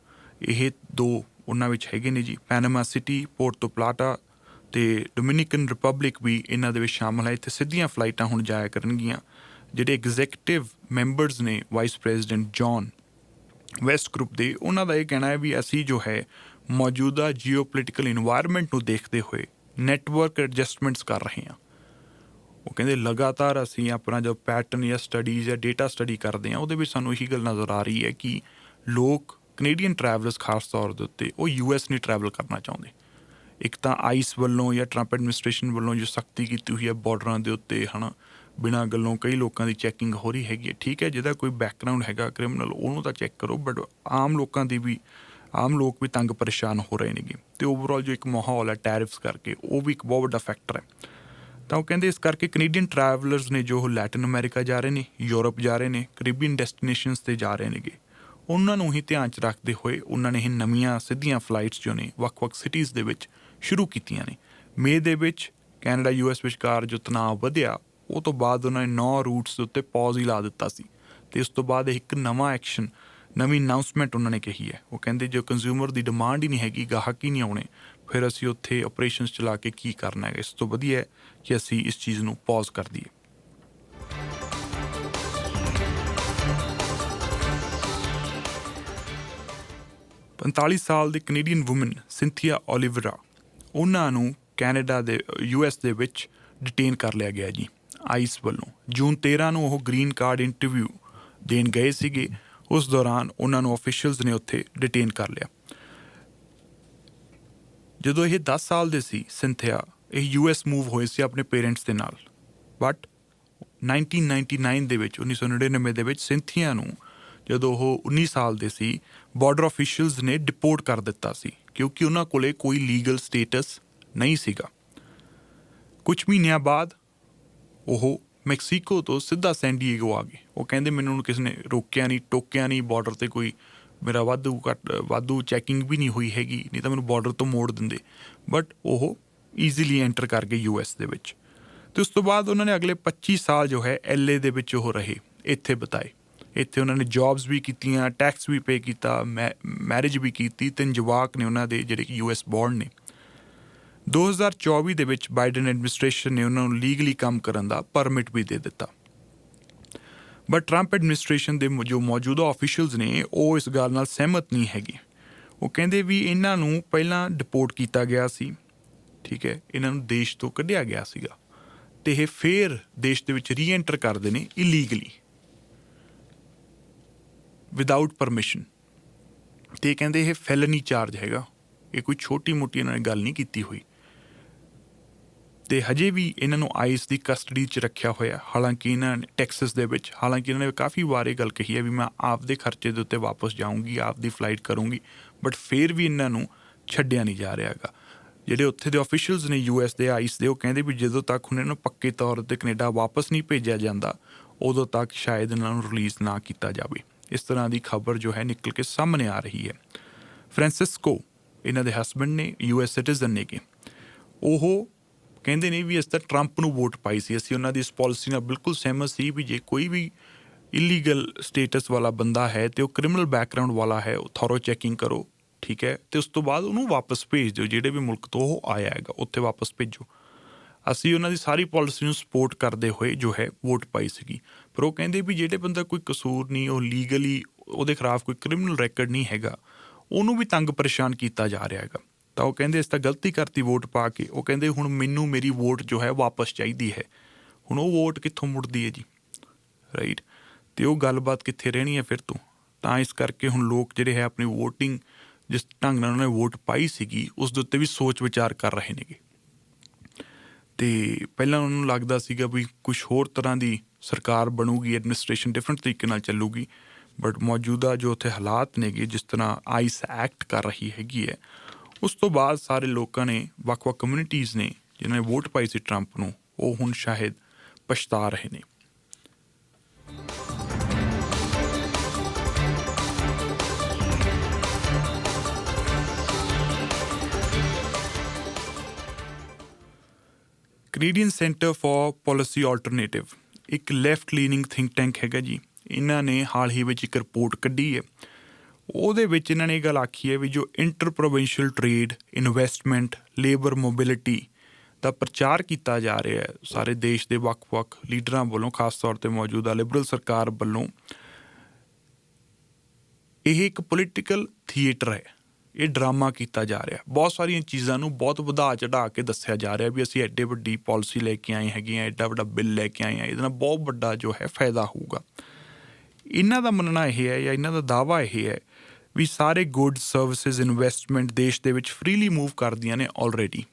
A: ਇਹ 2 ਉਹਨਾਂ ਵਿੱਚ ਹੈਗੇ ਨੇ ਜੀ। ਪੈਨਾਮਾ ਸਿਟੀ, ਪੋਰਟੋ ਪਲਾਟਾ ਅਤੇ ਡੋਮਿਨਿਕਨ ਰਿਪਬਲਿਕ ਵੀ ਇਹਨਾਂ ਦੇ ਵਿੱਚ ਸ਼ਾਮਲ ਹੈ। ਇੱਥੇ ਸਿੱਧੀਆਂ ਫਲਾਈਟਾਂ ਹੁਣ ਜਾਇਆ ਕਰਨਗੀਆਂ। ਜਿਹੜੇ ਐਗਜ਼ੈਕਟਿਵ ਮੈਂਬਰਸ ਨੇ vice president John West group ਦੇ, ਉਹਨਾਂ ਦਾ ਇਹ ਕਹਿਣਾ ਹੈ ਵੀ ਅਸੀਂ ਜੋ ਹੈ ਮੌਜੂਦਾ ਜੀਓ ਪੋਲੀਟੀਕਲ ਇਨਵਾਇਰਮੈਂਟ ਨੂੰ ਦੇਖਦੇ ਹੋਏ ਨੈਟਵਰਕ ਐਡਜਸਟਮੈਂਟਸ ਕਰ ਰਹੇ ਹਾਂ। ਉਹ ਕਹਿੰਦੇ ਲਗਾਤਾਰ ਅਸੀਂ ਆਪਣਾ ਜੋ ਪੈਟਰਨ ਜਾਂ ਸਟੱਡੀਜ਼ ਜਾਂ ਡੇਟਾ ਸਟੱਡੀ ਕਰਦੇ ਹਾਂ ਉਹਦੇ ਵਿੱਚ ਸਾਨੂੰ ਇਹੀ ਗੱਲ ਨਜ਼ਰ ਆ ਰਹੀ ਹੈ ਕਿ ਲੋਕ ਕੈਨੇਡੀਅਨ ਟਰੈਵਲਰਸ ਖਾਸ ਤੌਰ ਦੇ ਉੱਤੇ ਉਹ US ਨਹੀਂ ਟਰੈਵਲ ਕਰਨਾ ਚਾਹੁੰਦੇ। ਇੱਕ ਤਾਂ ਆਈਸ ਵੱਲੋਂ ਜਾਂ ਟਰੰਪ ਐਡਮਿਨਿਸਟ੍ਰੇਸ਼ਨ ਵੱਲੋਂ ਜੋ ਸਖਤੀ ਕੀਤੀ ਹੋਈ ਹੈ ਬਾਰਡਰਾਂ ਦੇ ਉੱਤੇ, ਹੈ ਨਾ, ਬਿਨਾਂ ਗੱਲੋਂ ਕਈ ਲੋਕਾਂ ਦੀ ਚੈਕਿੰਗ ਹੋ ਰਹੀ ਹੈਗੀ ਹੈ। ਠੀਕ ਹੈ, ਜਿਹਦਾ ਕੋਈ ਬੈਕਗਰਾਊਂਡ ਹੈਗਾ ਕ੍ਰਿਮੀਨਲ ਉਹਨੂੰ ਤਾਂ ਚੈੱਕ ਕਰੋ, ਬਟ ਆਮ ਲੋਕ ਵੀ ਤੰਗ ਪਰੇਸ਼ਾਨ ਹੋ ਰਹੇ ਨੇਗੇ। ਅਤੇ ਓਵਰਆਲ ਜੋ ਇੱਕ ਮਾਹੌਲ ਹੈ ਟੈਰਿਫਸ ਕਰਕੇ, ਉਹ ਵੀ ਇੱਕ ਬਹੁਤ ਵੱਡਾ ਫੈਕਟਰ ਹੈ। ਤਾਂ ਉਹ ਕਹਿੰਦੇ ਇਸ ਕਰਕੇ ਕੈਨੇਡੀਅਨ ਟਰੈਵਲਰਸ ਨੇ ਜੋ ਉਹ ਲੈਟਿਨ ਅਮਰੀਕਾ ਜਾ ਰਹੇ ਨੇ, ਯੂਰਪ ਜਾ ਰਹੇ ਨੇ, ਕੈਰੀਬੀਅਨ ਡੈਸਟੀਨੇਸ਼ਨਸ 'ਤੇ ਜਾ ਰਹੇ ਨੇਗੇ, ਉਹਨਾਂ ਨੂੰ ਹੀ ਧਿਆਨ 'ਚ ਰੱਖਦੇ ਹੋਏ ਉਹਨਾਂ ਨੇ ਇਹ ਨਵੀਆਂ ਸਿੱਧੀਆਂ ਫਲਾਈਟਸ ਜੋ ਨੇ ਵੱਖ-ਵੱਖ ਸਿਟੀਜ਼ ਦੇ ਵਿੱਚ ਸ਼ੁਰੂ ਕੀਤੀਆਂ ਨੇ। ਮਈ ਦੇ ਵਿੱਚ ਕੈਨੇਡਾ US ਵਿਚਕਾਰ ਜੋ ਤਣਾਅ ਵਧਿਆ ਉਹ ਤੋਂ ਬਾਅਦ ਉਹਨਾਂ ਨੇ 9 ਰੂਟਸ ਦੇ ਉੱਤੇ ਪੌਜ਼ ਹੀ ਲਾ ਦਿੱਤਾ ਸੀ। ਅਤੇ ਇਸ ਤੋਂ ਬਾਅਦ ਇੱਕ ਨਵਾਂ ਐਕਸ਼ਨ, ਨਵੀਂ ਅਨਾਊਂਸਮੈਂਟ ਉਹਨਾਂ ਨੇ ਕਹੀ ਹੈ। ਉਹ ਕਹਿੰਦੇ ਜੋ ਕੰਜ਼ਿਊਮਰ ਦੀ ਡਿਮਾਂਡ ਹੀ ਨਹੀਂ ਹੈਗੀ, ਗਾਹਕ ਹੀ ਨਹੀਂ ਆਉਣੇ, ਫਿਰ ਅਸੀਂ ਉੱਥੇ ਆਪਰੇਸ਼ਨਸ ਚਲਾ ਕੇ ਕੀ ਕਰਨਾ ਹੈਗਾ। ਇਸ ਤੋਂ ਵਧੀਆ ਹੈ ਕਿ ਅਸੀਂ ਇਸ ਚੀਜ਼ ਨੂੰ ਪੌਜ਼ ਕਰ ਦਈਏ। ਪੰਤਾਲੀ ਸਾਲ ਦੇ ਕੈਨੇਡੀਅਨ ਵੂਮਨ ਸਿੰਥੀਆ ਓਲੀਵੇਰਾ, ਉਹਨਾਂ ਨੂੰ ਕੈਨੇਡਾ ਦੇ US ਦੇ ਵਿੱਚ ਡਿਟੇਨ ਕਰ ਲਿਆ ਗਿਆ ਜੀ ਆਈਸ ਵੱਲੋਂ। ਜੂਨ 13 ਨੂੰ ਉਹ ਗ੍ਰੀਨ ਕਾਰਡ ਇੰਟਰਵਿਊ ਦੇਣ ਗਏ ਸੀਗੇ, ਉਸ ਦੌਰਾਨ ਉਹਨਾਂ ਨੂੰ ਆਫੀਸ਼ੀਅਲਸ ਨੇ ਉੱਥੇ ਡਿਟੇਨ ਕਰ ਲਿਆ। ਜਦੋਂ ਇਹ 10 ਸਾਲ ਦੇ ਸੀ ਸਿੰਥੀਆ, ਇਹ US ਮੂਵ ਹੋਏ ਸੀ ਆਪਣੇ ਪੇਰੈਂਟਸ ਦੇ ਨਾਲ, ਬਟ 1999 ਦੇ ਵਿੱਚ 1999 ਦੇ ਵਿੱਚ ਸਿੰਥੀਆ ਨੂੰ ਜਦੋਂ ਉਹ 19 ਸਾਲ ਦੇ ਸੀ ਬਾਰਡਰ ਆਫੀਸ਼ੀਅਲਸ ਨੇ ਡਿਪੋਰਟ ਕਰ ਦਿੱਤਾ ਸੀ ਕਿਉਂਕਿ ਉਹਨਾਂ ਕੋਲ ਕੋਈ ਲੀਗਲ ਸਟੇਟਸ ਨਹੀਂ ਸੀਗਾ। ਕੁਝ ਮਹੀਨਿਆਂ ਬਾਅਦ ਉਹ ਮੈਕਸੀਕੋ ਤੋਂ ਸਿੱਧਾ ਸੈਨ ਡਿਏਗੋ ਆ ਗਏ। ਉਹ ਕਹਿੰਦੇ ਮੈਨੂੰ ਕਿਸੇ ਨੇ ਰੋਕਿਆ ਨਹੀਂ, ਟੋਕਿਆ ਨਹੀਂ, ਬਾਰਡਰ 'ਤੇ ਕੋਈ ਮੇਰਾ ਵਾਧੂ ਚੈਕਿੰਗ ਵੀ ਨਹੀਂ ਹੋਈ ਹੈਗੀ, ਨਹੀਂ ਤਾਂ ਮੈਨੂੰ ਬਾਰਡਰ ਤੋਂ ਮੋੜ ਦਿੰਦੇ, ਬਟ ਉਹ ਈਜ਼ੀਲੀ ਐਂਟਰ ਕਰ ਗਏ US ਦੇ ਵਿੱਚ। ਅਤੇ ਉਸ ਤੋਂ ਬਾਅਦ ਉਹਨਾਂ ਨੇ ਅਗਲੇ 25 ਸਾਲ ਜੋ ਹੈ LA ਦੇ ਵਿੱਚ ਉਹ ਰਹੇ, ਇੱਥੇ ਬਿਤਾਏ। ਇੱਥੇ ਉਹਨਾਂ ਨੇ ਜੌਬਸ ਵੀ ਕੀਤੀਆਂ, ਟੈਕਸ ਵੀ ਪੇ ਕੀਤਾ, ਮੈਰਿਜ ਵੀ ਕੀਤੀ, 3 ਜਵਾਕ ਨੇ ਉਹਨਾਂ ਦੇ ਜਿਹੜੇ ਕਿ US ਬੋਰਨ ਨੇ। 2024 ਦੇ ਵਿੱਚ ਬਾਈਡਨ ਐਡਮਿਨਿਸਟ੍ਰੇਸ਼ਨ ਨੇ ਉਹਨਾਂ ਨੂੰ ਲੀਗਲੀ ਕੰਮ ਕਰਨ ਦਾ ਪਰਮਿਟ ਵੀ ਦੇ ਦਿੱਤਾ। ਬਟ ਟਰੰਪ ਐਡਮਿਨਿਸਟ੍ਰੇਸ਼ਨ ਦੇ ਜੋ ਮੌਜੂਦਾ ਆਫੀਸ਼ੀਅਲਸ ਨੇ ਉਹ ਇਸ ਗੱਲ ਨਾਲ ਸਹਿਮਤ ਨਹੀਂ ਹੈਗੇ। ਉਹ ਕਹਿੰਦੇ ਵੀ ਇਹਨਾਂ ਨੂੰ ਪਹਿਲਾਂ ਡਿਪੋਰਟ ਕੀਤਾ ਗਿਆ ਸੀ, ਠੀਕ ਹੈ, ਇਹਨਾਂ ਨੂੰ ਦੇਸ਼ ਤੋਂ ਕੱਢਿਆ ਗਿਆ ਸੀਗਾ, ਅਤੇ ਇਹ ਫੇਰ ਦੇਸ਼ ਦੇ ਵਿੱਚ ਰੀਐਂਟਰ ਕਰਦੇ ਨੇ ਇਲੀਗਲੀ, ਵਿਦਾਊਟ ਪਰਮਿਸ਼ਨ। ਤੇ ਕਹਿੰਦੇ ਇਹ ਫੈਲਨੀ ਚਾਰਜ ਹੈਗਾ, ਇਹ ਕੋਈ ਛੋਟੀ ਮੋਟੀ ਇਹਨਾਂ ਨੇ ਗੱਲ ਨਹੀਂ ਕੀਤੀ ਹੋਈ। ਤੇ ਹਜੇ ਵੀ ਇਹਨਾਂ ਨੂੰ ਆਈਸ ਦੀ ਕਸਟਡੀ 'ਚ ਰੱਖਿਆ ਹੋਇਆ, ਹਾਲਾਂਕਿ ਇਹਨਾਂ ਨੇ ਟੈਕਸਸ ਦੇ ਵਿੱਚ, ਹਾਲਾਂਕਿ ਇਹਨਾਂ ਨੇ ਕਾਫੀ ਵਾਰ ਇਹ ਗੱਲ ਕਹੀ ਹੈ ਵੀ ਮੈਂ ਆਪਦੇ ਖਰਚੇ ਦੇ ਉੱਤੇ ਵਾਪਸ ਜਾਊਂਗੀ, ਆਪਦੀ ਫਲਾਈਟ ਕਰੂੰਗੀ, ਬਟ ਫਿਰ ਵੀ ਇਹਨਾਂ ਨੂੰ ਛੱਡਿਆ ਨਹੀਂ ਜਾ ਰਿਹਾ ਹੈਗਾ। ਜਿਹੜੇ ਉੱਥੇ ਦੇ ਆਫੀਸ਼ੀਅਲਸ ਨੇ US ਦੇ ਆਈਸ ਦੇ, ਉਹ ਕਹਿੰਦੇ ਵੀ ਜਦੋਂ ਤੱਕ ਹੁਣ ਇਹਨਾਂ ਨੂੰ ਪੱਕੇ ਤੌਰ 'ਤੇ ਕੈਨੇਡਾ ਵਾਪਸ ਨਹੀਂ ਭੇਜਿਆ ਜਾਂਦਾ ਉਦੋਂ ਤੱਕ ਸ਼ਾਇਦ ਇਹਨਾਂ ਨੂੰ ਰਿਲੀਜ਼ ਨਾ ਕੀਤਾ ਜਾਵੇ। ਇਸ ਤਰ੍ਹਾਂ ਦੀ ਖਬਰ ਜੋ ਹੈ ਨਿਕਲ ਕੇ ਸਾਹਮਣੇ ਆ ਰਹੀ ਹੈ। ਫ੍ਰਾਂਸਿਸਕੋ ਇਹਨਾਂ ਦੇ ਹਸਬੈਂਡ ਨੇ, US ਸਿਟੀਜ਼ਨ ਨੇਗੇ, ਉਹ ਕਹਿੰਦੇ ਨੇ ਵੀ ਅਸੀਂ ਤਾਂ ਟਰੰਪ ਨੂੰ ਵੋਟ ਪਾਈ ਸੀ, ਅਸੀਂ ਉਹਨਾਂ ਦੀ ਇਸ ਪਾਲਿਸੀ ਨਾਲ ਬਿਲਕੁਲ ਸਹਿਮਤ ਸੀ ਵੀ ਜੇ ਕੋਈ ਵੀ ਇਲੀਗਲ ਸਟੇਟਸ ਵਾਲਾ ਬੰਦਾ ਹੈ ਅਤੇ ਉਹ ਕ੍ਰਿਮੀਨਲ ਬੈਕਗਰਾਊਂਡ ਵਾਲਾ ਹੈ, ਉਹ ਥੋਰੋ ਚੈਕਿੰਗ ਕਰੋ, ਠੀਕ ਹੈ, ਅਤੇ ਉਸ ਤੋਂ ਬਾਅਦ ਉਹਨੂੰ ਵਾਪਸ ਭੇਜ ਦਿਓ, ਜਿਹੜੇ ਵੀ ਮੁਲਕ ਤੋਂ ਉਹ ਆਇਆ ਹੈਗਾ ਉੱਥੇ ਵਾਪਸ ਭੇਜੋ। ਅਸੀਂ ਉਹਨਾਂ ਦੀ ਸਾਰੀ ਪਾਲਿਸੀ ਨੂੰ ਸਪੋਰਟ ਕਰਦੇ ਹੋਏ ਜੋ ਹੈ ਵੋਟ ਪਾਈ ਸੀਗੀ। ਪਰ ਉਹ ਕਹਿੰਦੇ ਵੀ ਜਿਹੜੇ ਬੰਦਾ ਕੋਈ ਕਸੂਰ ਨਹੀਂ, ਉਹ ਲੀਗਲੀ ਉਹਦੇ ਖਿਲਾਫ ਕੋਈ ਕ੍ਰਿਮੀਨਲ ਰੈਕਡ ਨਹੀਂ ਹੈਗਾ, ਉਹਨੂੰ ਵੀ ਤੰਗ ਪਰੇਸ਼ਾਨ ਕੀਤਾ ਜਾ ਰਿਹਾ ਹੈਗਾ। ਤਾਂ ਉਹ ਕਹਿੰਦੇ ਇਸ ਤਾਂ ਗਲਤੀ ਕਰਤੀ ਵੋਟ ਪਾ ਕੇ। ਉਹ ਕਹਿੰਦੇ ਹੁਣ ਮੈਨੂੰ ਮੇਰੀ ਵੋਟ ਜੋ ਹੈ ਵਾਪਸ ਚਾਹੀਦੀ ਹੈ। ਹੁਣ ਉਹ ਵੋਟ ਕਿੱਥੋਂ ਮੁੜਦੀ ਹੈ ਜੀ, ਰਾਈਟ? ਅਤੇ ਉਹ ਗੱਲਬਾਤ ਕਿੱਥੇ ਰਹਿਣੀ ਹੈ ਫਿਰ ਤੋਂ? ਤਾਂ ਇਸ ਕਰਕੇ ਹੁਣ ਲੋਕ ਜਿਹੜੇ ਹੈ ਆਪਣੀ ਵੋਟਿੰਗ ਜਿਸ ਢੰਗ ਨਾਲ ਉਹਨਾਂ ਨੇ ਵੋਟ ਪਾਈ ਸੀਗੀ ਉਸ ਦੇ ਉੱਤੇ ਵੀ ਸੋਚ ਵਿਚਾਰ ਕਰ ਰਹੇ ਨੇਗੇ। ਅਤੇ ਪਹਿਲਾਂ ਉਹਨਾਂ ਨੂੰ ਲੱਗਦਾ ਸੀਗਾ ਵੀ ਕੁਛ ਹੋਰ ਤਰ੍ਹਾਂ ਦੀ ਸਰਕਾਰ ਬਣੂਗੀ, ਐਡਮਿਨਿਸਟ੍ਰੇਸ਼ਨ ਡਿਫਰੈਂਟ ਤਰੀਕੇ ਨਾਲ ਚੱਲੂਗੀ, ਬਟ ਮੌਜੂਦਾ ਜੋ ਉੱਥੇ ਹਾਲਾਤ ਨੇਗੇ, ਜਿਸ ਤਰ੍ਹਾਂ ਆਈਸ ਐਕਟ ਕਰ ਰਹੀ ਹੈਗੀ ਹੈ, ਉਸ ਤੋਂ ਬਾਅਦ ਸਾਰੇ ਲੋਕਾਂ ਨੇ, ਵੱਖ-ਵੱਖ ਕਮਿਊਨਿਟੀਜ਼ ਨੇ ਜਿਨ੍ਹਾਂ ਨੇ ਵੋਟ ਪਾਈ ਸੀ ਟਰੰਪ ਨੂੰ, ਉਹ ਹੁਣ ਸ਼ਾਇਦ ਪਛਤਾ ਰਹੇ ਨੇ। Canadian centre for policy alternative ਇੱਕ ਲੈਫਟ ਲੀਨਿੰਗ ਥਿੰਕ ਟੈਂਕ ਹੈਗਾ ਜੀ। ਇਹਨਾਂ ਨੇ ਹਾਲ ਹੀ ਵਿੱਚ ਇੱਕ ਰਿਪੋਰਟ ਕੱਢੀ ਹੈ। ਉਹਦੇ ਵਿੱਚ ਇਹਨਾਂ ਨੇ ਇਹ ਗੱਲ ਆਖੀ ਹੈ ਵੀ ਜੋ inter provincial trade, investment, labour mobility ਦਾ ਪ੍ਰਚਾਰ ਕੀਤਾ ਜਾ ਰਿਹਾ ਹੈ ਸਾਰੇ ਦੇਸ਼ ਦੇ ਵੱਖ-ਵੱਖ ਲੀਡਰਾਂ ਵੱਲੋਂ, ਖਾਸ ਤੌਰ 'ਤੇ ਮੌਜੂਦਾ ਲਿਬਰਲ ਸਰਕਾਰ ਵੱਲੋਂ, ਇਹ ਇੱਕ ਪੋਲੀਟੀਕਲ ਥੀਏਟਰ ਹੈ। ਇਹ ਡਰਾਮਾ ਕੀਤਾ ਜਾ ਰਿਹਾ। ਬਹੁਤ ਸਾਰੀਆਂ ਚੀਜ਼ਾਂ ਨੂੰ ਬਹੁਤ ਵਧਾ ਚੜ੍ਹਾ ਕੇ ਦੱਸਿਆ ਜਾ ਰਿਹਾ ਵੀ ਅਸੀਂ ਐਡੇ ਵੱਡੀ ਪਾਲਿਸੀ ਲੈ ਕੇ ਆਏ ਹੈਗੇ ਹਾਂ, ਐਡਾ ਵੱਡਾ ਬਿੱਲ ਲੈ ਕੇ ਆਏ ਹਾਂ, ਇਹਦੇ ਨਾਲ ਬਹੁਤ ਵੱਡਾ ਜੋ ਹੈ ਫਾਇਦਾ ਹੋਊਗਾ। ਇਹਨਾਂ ਦਾ ਮੰਨਣਾ ਇਹ ਹੈ, ਜਾਂ ਇਹਨਾਂ ਦਾ ਦਾਅਵਾ ਇਹ ਹੈ ਵੀ ਸਾਰੇ ਗੁੱਡ ਸਰਵਿਸਿਜ਼, ਇਨਵੈਸਟਮੈਂਟ ਦੇਸ਼ ਦੇ ਵਿੱਚ ਫਰੀਲੀ ਮੂਵ ਕਰਦੀਆਂ ਨੇ ਆਲਰੇਡੀ।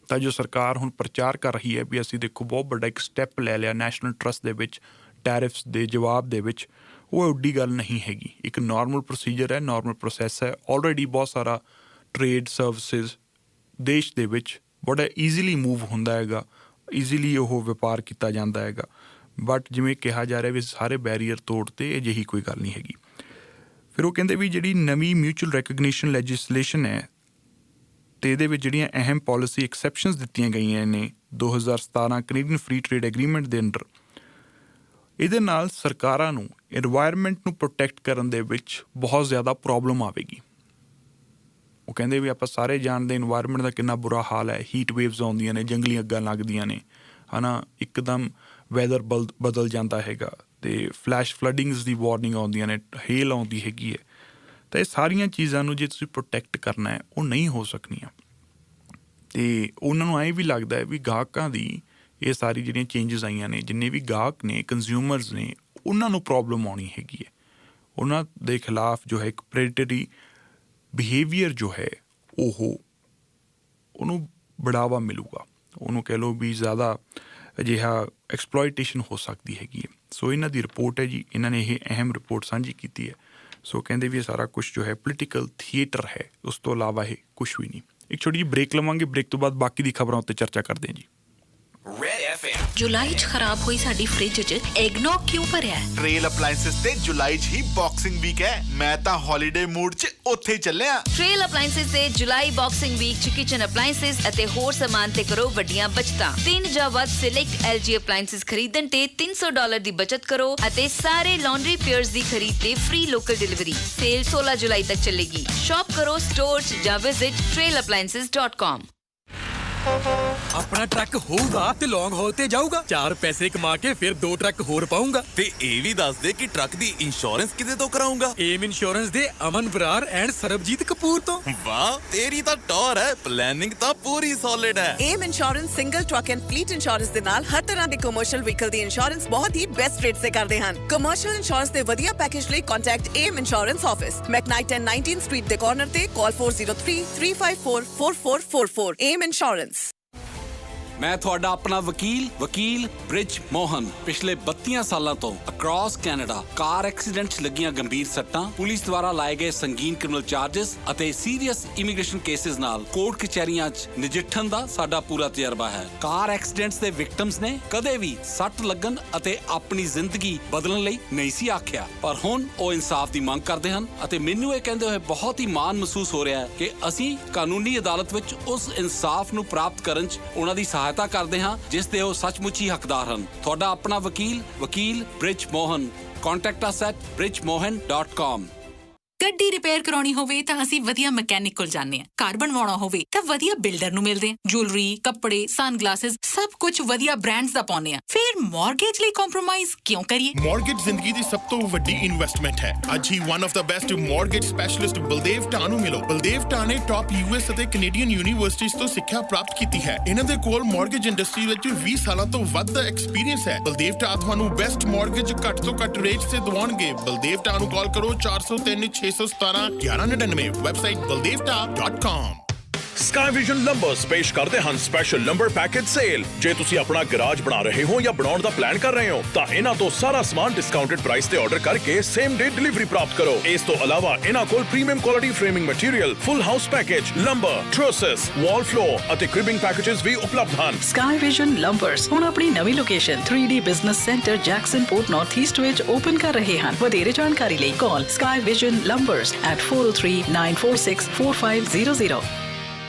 A: ਤਾਂ ਜੋ ਸਰਕਾਰ ਹੁਣ ਪ੍ਰਚਾਰ ਕਰ ਰਹੀ ਹੈ ਵੀ ਅਸੀਂ ਦੇਖੋ ਬਹੁਤ ਵੱਡਾ ਇੱਕ ਸਟੈਪ ਲੈ ਲਿਆ ਨੈਸ਼ਨਲ ਟਰਸਟ ਦੇ ਵਿੱਚ, ਟੈਰਿਫਸ ਦੇ ਜਵਾਬ ਦੇ ਵਿੱਚ, ਉਹ ਉੱਡੀ ਗੱਲ ਨਹੀਂ ਹੈਗੀ। ਇੱਕ ਨੋਰਮਲ ਪ੍ਰੋਸੀਜਰ ਹੈ, ਨੋਰਮਲ ਪ੍ਰੋਸੈਸ ਹੈ। ਆਲਰੇਡੀ ਬਹੁਤ ਸਾਰਾ ਟਰੇਡ ਸਰਵਿਸਿਜ਼ ਦੇਸ਼ ਦੇ ਵਿੱਚ ਬੜਾ ਈਜ਼ੀਲੀ ਮੂਵ ਹੁੰਦਾ ਹੈਗਾ, ਈਜ਼ੀਲੀ ਉਹ ਵਪਾਰ ਕੀਤਾ ਜਾਂਦਾ ਹੈਗਾ। ਬਟ ਜਿਵੇਂ ਕਿਹਾ ਜਾ ਰਿਹਾ ਵੀ ਸਾਰੇ ਬੈਰੀਅਰ ਤੋੜ ਤੇ ਅਜਿਹੀ ਕੋਈ ਗੱਲ ਨਹੀਂ ਹੈਗੀ। ਫਿਰ ਉਹ ਕਹਿੰਦੇ ਵੀ ਜਿਹੜੀ ਨਵੀਂ ਮਿਊਚੁਅਲ ਰੈਕਗਨੀਸ਼ਨ ਲੈਜਿਸਲੇਸ਼ਨ ਹੈ ਅਤੇ ਇਹਦੇ ਵਿੱਚ ਜਿਹੜੀਆਂ ਅਹਿਮ ਪੋਲਿਸੀ ਐਕਸੈਪਸ਼ਨਸ ਦਿੱਤੀਆਂ ਗਈਆਂ ਨੇ 2017 ਕੈਨੇਡੀਅਨ ਫਰੀ ਟਰੇਡ ਐਗਰੀਮੈਂਟ ਦੇ ਅੰਡਰ, ਇਹਦੇ ਨਾਲ ਸਰਕਾਰਾਂ ਨੂੰ ਇਨਵਾਇਰਮੈਂਟ ਨੂੰ ਪ੍ਰੋਟੈਕਟ ਕਰਨ ਦੇ ਵਿੱਚ ਬਹੁਤ ਜ਼ਿਆਦਾ ਪ੍ਰੋਬਲਮ ਆਵੇਗੀ। ਉਹ ਕਹਿੰਦੇ ਵੀ ਆਪਾਂ ਸਾਰੇ ਜਾਣਦੇ ਇਨਵਾਇਰਮੈਂਟ ਦਾ ਕਿੰਨਾ ਬੁਰਾ ਹਾਲ ਹੈ, ਹੀਟ ਵੇਵਸ ਆਉਂਦੀਆਂ ਨੇ, ਜੰਗਲੀ ਅੱਗਾਂ ਲੱਗਦੀਆਂ ਨੇ, ਹੈ ਨਾ, ਇੱਕਦਮ ਵੈਦਰ ਬਦਲ ਜਾਂਦਾ ਹੈਗਾ, ਅਤੇ ਫਲੈਸ਼ ਫਲੱਡਿੰਗਸ ਦੀ ਵਾਰਨਿੰਗ ਆਉਂਦੀਆਂ ਨੇ, ਹੇਲ ਆਉਂਦੀ ਹੈਗੀ ਹੈ। ਤਾਂ ਇਹ ਸਾਰੀਆਂ ਚੀਜ਼ਾਂ ਨੂੰ ਜੇ ਤੁਸੀਂ ਪ੍ਰੋਟੈਕਟ ਕਰਨਾ ਹੈ, ਉਹ ਨਹੀਂ ਹੋ ਸਕਣੀਆਂ। ਅਤੇ ਉਹਨਾਂ ਨੂੰ ਐਂ ਵੀ ਲੱਗਦਾ ਹੈ ਵੀ ਗਾਹਕਾਂ ਦੀ ਇਹ ਸਾਰੀ ਜਿਹੜੀਆਂ ਚੇਂਜਸ ਆਈਆਂ ਨੇ, ਜਿੰਨੇ ਵੀ ਗਾਹਕ ਨੇ, ਕੰਜ਼ਿਊਮਰਸ ਨੇ, ਉਹਨਾਂ ਨੂੰ ਪ੍ਰੋਬਲਮ ਆਉਣੀ ਹੈਗੀ ਹੈ। ਉਹਨਾਂ ਦੇ ਖਿਲਾਫ ਜੋ ਹੈ ਇੱਕ ਪ੍ਰੈਡੇਟਰੀ ਬਿਹੇਵੀਅਰ ਜੋ ਹੈ ਉਹਨੂੰ ਬੜਾਵਾ ਮਿਲੂਗਾ। ਉਹਨੂੰ ਕਹਿ ਲਓ ਵੀ ਜ਼ਿਆਦਾ ਅਜਿਹਾ ਐਕਸਪਲੋਇਟੇਸ਼ਨ ਹੋ ਸਕਦੀ ਹੈਗੀ ਹੈ। ਸੋ ਇਹਨਾਂ ਦੀ ਰਿਪੋਰਟ ਹੈ ਜੀ, ਇਹਨਾਂ ਨੇ ਇਹ ਅਹਿਮ ਰਿਪੋਰਟ ਸਾਂਝੀ ਕੀਤੀ ਹੈ। ਸੋ ਕਹਿੰਦੇ ਵੀ ਇਹ ਸਾਰਾ ਕੁਛ ਜੋ ਹੈ ਪੋਲੀਟੀਕਲ ਥੀਏਟਰ ਹੈ, ਉਸ ਤੋਂ ਇਲਾਵਾ ਇਹ ਕੁਛ ਵੀ ਨਹੀਂ। ਇੱਕ ਛੋਟੀ ਜਿਹੀ ਬ੍ਰੇਕ ਲਵਾਂਗੇ, ਬ੍ਰੇਕ ਤੋਂ ਬਾਅਦ ਬਾਕੀ ਦੀ ਖਬਰਾਂ ਉੱਤੇ ਚਰਚਾ ਕਰਦੇ ਹਾਂ ਜੀ।
B: ਜੁਲਾਈ 'ਚ ਖਰਾਬ ਹੋਈ ਸਾਡੀ ਫ੍ਰਿਜ 'ਚ ਐਗਨੌਗ ਕਿਉਂ ਭਰਿਆ?
C: ਟ੍ਰੇਲ ਅਪਲਾਈਐਂਸਸ ਤੇ ਜੁਲਾਈ 'ਚ ਹੀ ਬਾਕਸਿੰਗ ਵੀਕ ਹੈ। ਮੈਂ ਤਾਂ ਹੌਲੀਡੇ ਮੂਡ 'ਚ ਉੱਥੇ ਚੱਲਿਆ।
B: ਟ੍ਰੇਲ ਅਪਲਾਈਐਂਸਸ ਤੇ ਜੁਲਾਈ ਬਾਕਸਿੰਗ ਵੀਕ 'ਚ ਕਿਚਨ ਅਪਲਾਈਐਂਸਸ ਅਤੇ ਹੋਰ ਸਾਮਾਨ ਤੇ ਕਰੋ ਵੱਡੀਆਂ ਬਚਤਾਂ। 3 ਜਾਂ ਵੱਧ ਸਿਲੈਕਟ LG ਅਪਲਾਈਐਂਸਸ ਖਰੀਦਣ ਤੇ $300 ਦੀ ਬਚਤ ਕਰੋ ਅਤੇ ਸਾਰੇ ਲਾਂਡਰੀ ਪੇਅਰਸ ਦੀ ਖਰੀਦ ਤੇ ਫ੍ਰੀ ਲੋਕਲ ਡਿਲੀਵਰੀ। ਸੇਲ 16 ਜੁਲਾਈ ਤੱਕ ਚੱਲੇਗੀ। ਸ਼ਾਪ ਕਰੋ ਸਟੋਰ 'ਚ ਜਾਂ ਵਿਜ਼ਿਟ trailappliances.com।
D: ਆਪਣਾ ਟਰੱਕ ਹੋਊਗਾ ਤੇ ਲੌਂਗ ਹਾਲ ਤੇ ਜਾਊਗਾ 4 ਪੈਸੇ ਕਮਾ ਕੇ ਫਿਰ 2 ਟਰੱਕ ਹੋਰ ਪਾਉਂਗਾ
E: ਤੇ ਇਹ ਵੀ ਦੱਸ ਦੇ ਕਿ ਟਰੱਕ ਦੀ ਇੰਸ਼ੋਰੈਂਸ ਕਿਤੇ ਤੋਂ ਕਰਾਉਂਗਾ।
D: ਏਮ ਇੰਸ਼ੋਰੈਂਸ ਦੇ ਅਮਨ ਬਰਾਰ ਐਂਡ ਸਰਬਜੀਤ ਕਪੂਰ ਤੋਂ।
E: ਵਾਹ ਤੇਰੀ ਤਾਂ ਟੌਰ ਹੈ, ਪਲੈਨਿੰਗ ਤਾਂ ਪੂਰੀ ਸੋਲਿਡ ਹੈ।
F: Aim insurance single truck and fleet insurance ਦੇ ਨਾਲ ਹਰ ਤਰ੍ਹਾਂ ਦੇ ਕਮਰਸ਼ੀਅਲ ਵਹੀਕਲ ਦੀ ਇੰਸ਼ੋਰੈਂਸ ਬਹੁਤ ਹੀ ਬੈਸਟ ਰੇਟ ਤੇ ਕਰਦੇ ਹਨ। ਕਮਰਸ਼ੀਅਲ ਇੰਸ਼ੋਰੈਂਸ ਦੇ ਵਧੀਆ ਪੈਕੇਜ ਲਈ contact Aim insurance office, McKnight 19 street ਦੇ ਕਾਰਨਰ ਤੇ ਕਾਲ 4033544444। Aim insurance.
G: ਮੈਂ ਤੁਹਾਡਾ ਆਪਣਾ ਵਕੀਲ ਬ੍ਰਿਜ ਮੋਹਨ। ਪਿਛਲੇ 32 ਸਾਲਾਂ ਤੋਂ ਅਕ੍ਰੋਸ ਕੈਨੇਡਾ ਕਾਰ ਐਕਸੀਡੈਂਟ 'ਚ ਲੱਗੀਆਂ ਗੰਭੀਰ ਸੱਟਾਂ, ਪੁਲਿਸ ਦੁਆਰਾ ਲਾਏ ਗਏ ਸੰਗੀਨ ਕ੍ਰਿਮੀਨਲ ਚਾਰजेस ਅਤੇ ਸੀਰੀਅਸ ਇਮੀਗ੍ਰੇਸ਼ਨ ਕੇਸਿਸ ਨਾਲ ਕੋਰਟ ਕਚਹਿਰੀਆਂ 'ਚ ਨਜਿੱਠਣ ਦਾ ਸਾਡਾ ਪੂਰਾ ਤਜਰਬਾ ਹੈ। ਕਾਰ ਐਕਸੀਡੈਂਟਸ ਦੇ ਵਿਕਟਮਸ ਨੇ ਕਦੇ ਵੀ ਸੱਟ ਲੱਗਣ ਅਤੇ ਆਪਣੀ ਜ਼ਿੰਦਗੀ ਬਦਲਣ ਲਈ ਨਹੀਂ ਸੀ ਆਖਿਆ, ਪਰ ਹੁਣ ਉਹ ਇਨਸਾਫ ਦੀ ਮੰਗ ਕਰਦੇ ਹਨ ਅਤੇ ਮੈਨੂੰ ਇਹ ਕਹਿੰਦੇ ਹੋਏ ਬਹੁਤ ਹੀ ਮਾਣ ਮਹਿਸੂਸ ਹੋ ਰਿਹਾ ਹੈ ਕਿ ਅਸੀਂ ਕਾਨੂੰਨੀ ਅਦਾਲਤ ਵਿੱਚ ਉਸ ਇਨਸਾਫ ਨੂੰ ਪ੍ਰਾਪਤ ਕਰਨ 'ਚ ਉਹਨਾਂ ਦੀ ਸਹਾਇਤਾ ਕਰਦੇ ਹਾਂ ਜਿਸ ਦੇ ਉਹ ਸੱਚਮੁੱਚ ਹੀ ਹੱਕਦਾਰ ਹਨ। ਤੁਹਾਡਾ ਆਪਣਾ ਵਕੀਲ bridge Mohan. Contact us at bridgemohan.com।
H: ਗੱਡੀ ਰਿਪੇਅਰ ਕਰਾਉਣੀ ਹੋਵੇ ਤਾਂ ਅਸੀਂ ਵਧੀਆ ਮਕੈਨਿਕ ਕੋਲ ਜਾਂਦੇ ਹਾਂ। ਘਰ ਬਣਵਾਉਣਾ ਹੋਵੇ ਤਾਂ ਵਧੀਆ ਬਿਲਡਰ ਨੂੰ ਮਿਲਦੇ ਹਾਂ। ਜੁਐਲਰੀ, ਕੱਪੜੇ, ਸਨਗਲਾਸਿਸ ਸਭ ਕੁਝ ਵਧੀਆ ਬ੍ਰਾਂਡਸ ਦਾ ਪਾਉਂਦੇ ਹਾਂ। ਫਿਰ ਮਾਰਗੇਜ ਲਈ ਕੰਪਰੋਮਾਈਜ਼ ਕਿਉਂ ਕਰੀਏ?
I: ਮਾਰਗੇਜ ਜ਼ਿੰਦਗੀ ਦੀ ਸਭ ਤੋਂ ਵੱਡੀ ਇਨਵੈਸਟਮੈਂਟ ਹੈ। ਅੱਜ ਹੀ one of the best mortgage specialist Baldev Dha ਨੂੰ ਮਿਲੋ। ਬਲਦੇਵ ਢਾ ਨੇ ਟਾਪ ਯੂਐਸ ਅਤੇ ਕੈਨੇਡੀਅਨ ਯੂਨੀਵਰਸਿਟੀਜ਼ ਤੋਂ ਸਿੱਖਿਆ ਪ੍ਰਾਪਤ ਕੀਤੀ ਹੈ। ਇਹਨਾਂ ਦੇ ਕੋਲ ਮਾਰਗੇਜ ਇੰਡਸਟਰੀ ਵਿੱਚ 20 ਸਾਲਾਂ ਤੋਂ ਵੱਧ ਦਾ ਐਕਸਪੀਰੀਅੰਸ ਹੈ। ਬਲਦੇਵ ਢਾ ਤੁਹਾਨੂੰ ਬੈਸਟ ਮਾਰਗੇਜ ਘੱਟ ਤੋਂ ਘੱਟ ਰੇਟ ਤੇ ਦਿਵਾਉਣਗੇ। ਬਲਦੇਵ ਢਾ ਨੂੰ ਕਾਲ ਕਰੋ 403 617 1199। Website baldevta.com।
J: ਸਕਾਈ ਵਿਜ਼ਨ ਲੰਬਰਸ ਪੇਸ਼ ਕਰਦੇ ਹਨ ਸਪੈਸ਼ਲ ਲੰਬਰ ਪੈਕੇਜ ਸੇਲ। ਜੇ ਤੁਸੀਂ ਆਪਣਾ ਗਰਾਜ ਬਣਾ ਰਹੇ ਹੋ ਜਾਂ ਬਣਾਉਣ ਦਾ ਪਲਾਨ ਕਰ ਰਹੇ ਹੋ ਤਾਂ ਇਹਨਾਂ ਤੋਂ ਸਾਰਾ ਸਮਾਨ ਡਿਸਕਾਊਂਟਡ ਪ੍ਰਾਈਸ ਤੇ ਆਰਡਰ ਕਰਕੇ ਸੇਮ ਡੇ ਡਿਲੀਵਰੀ ਪ੍ਰਾਪਤ ਕਰੋ। ਇਸ ਤੋਂ ਇਲਾਵਾ ਇਹਨਾਂ ਕੋਲ ਪ੍ਰੀਮੀਅਮ ਕੁਆਲਿਟੀ ਫਰੇਮਿੰਗ ਮਟੀਰੀਅਲ, ਫੁੱਲ ਹਾਊਸ ਪੈਕੇਜ, ਲੰਬਰ, ਟਰਸਸ, ਵਾਲ ਫਲੋਰ ਅਤੇ ਕ੍ਰਿਬਿੰਗ ਪੈਕੇजेस ਵੀ ਉਪਲਬਧ ਹਨ।
K: ਸਕਾਈ ਵਿਜ਼ਨ ਲੰਬਰਸ ਹੁਣ ਆਪਣੀ ਨਵੀਂ location 3D business centre Jacksonport north east ਵਿੱਚ ਓਪਨ ਕਰ ਰਹੇ ਹਨ। ਵਧੇਰੇ ਜਾਣਕਾਰੀ ਲਈ call Sky Vision Lumbers at 403-946-4500।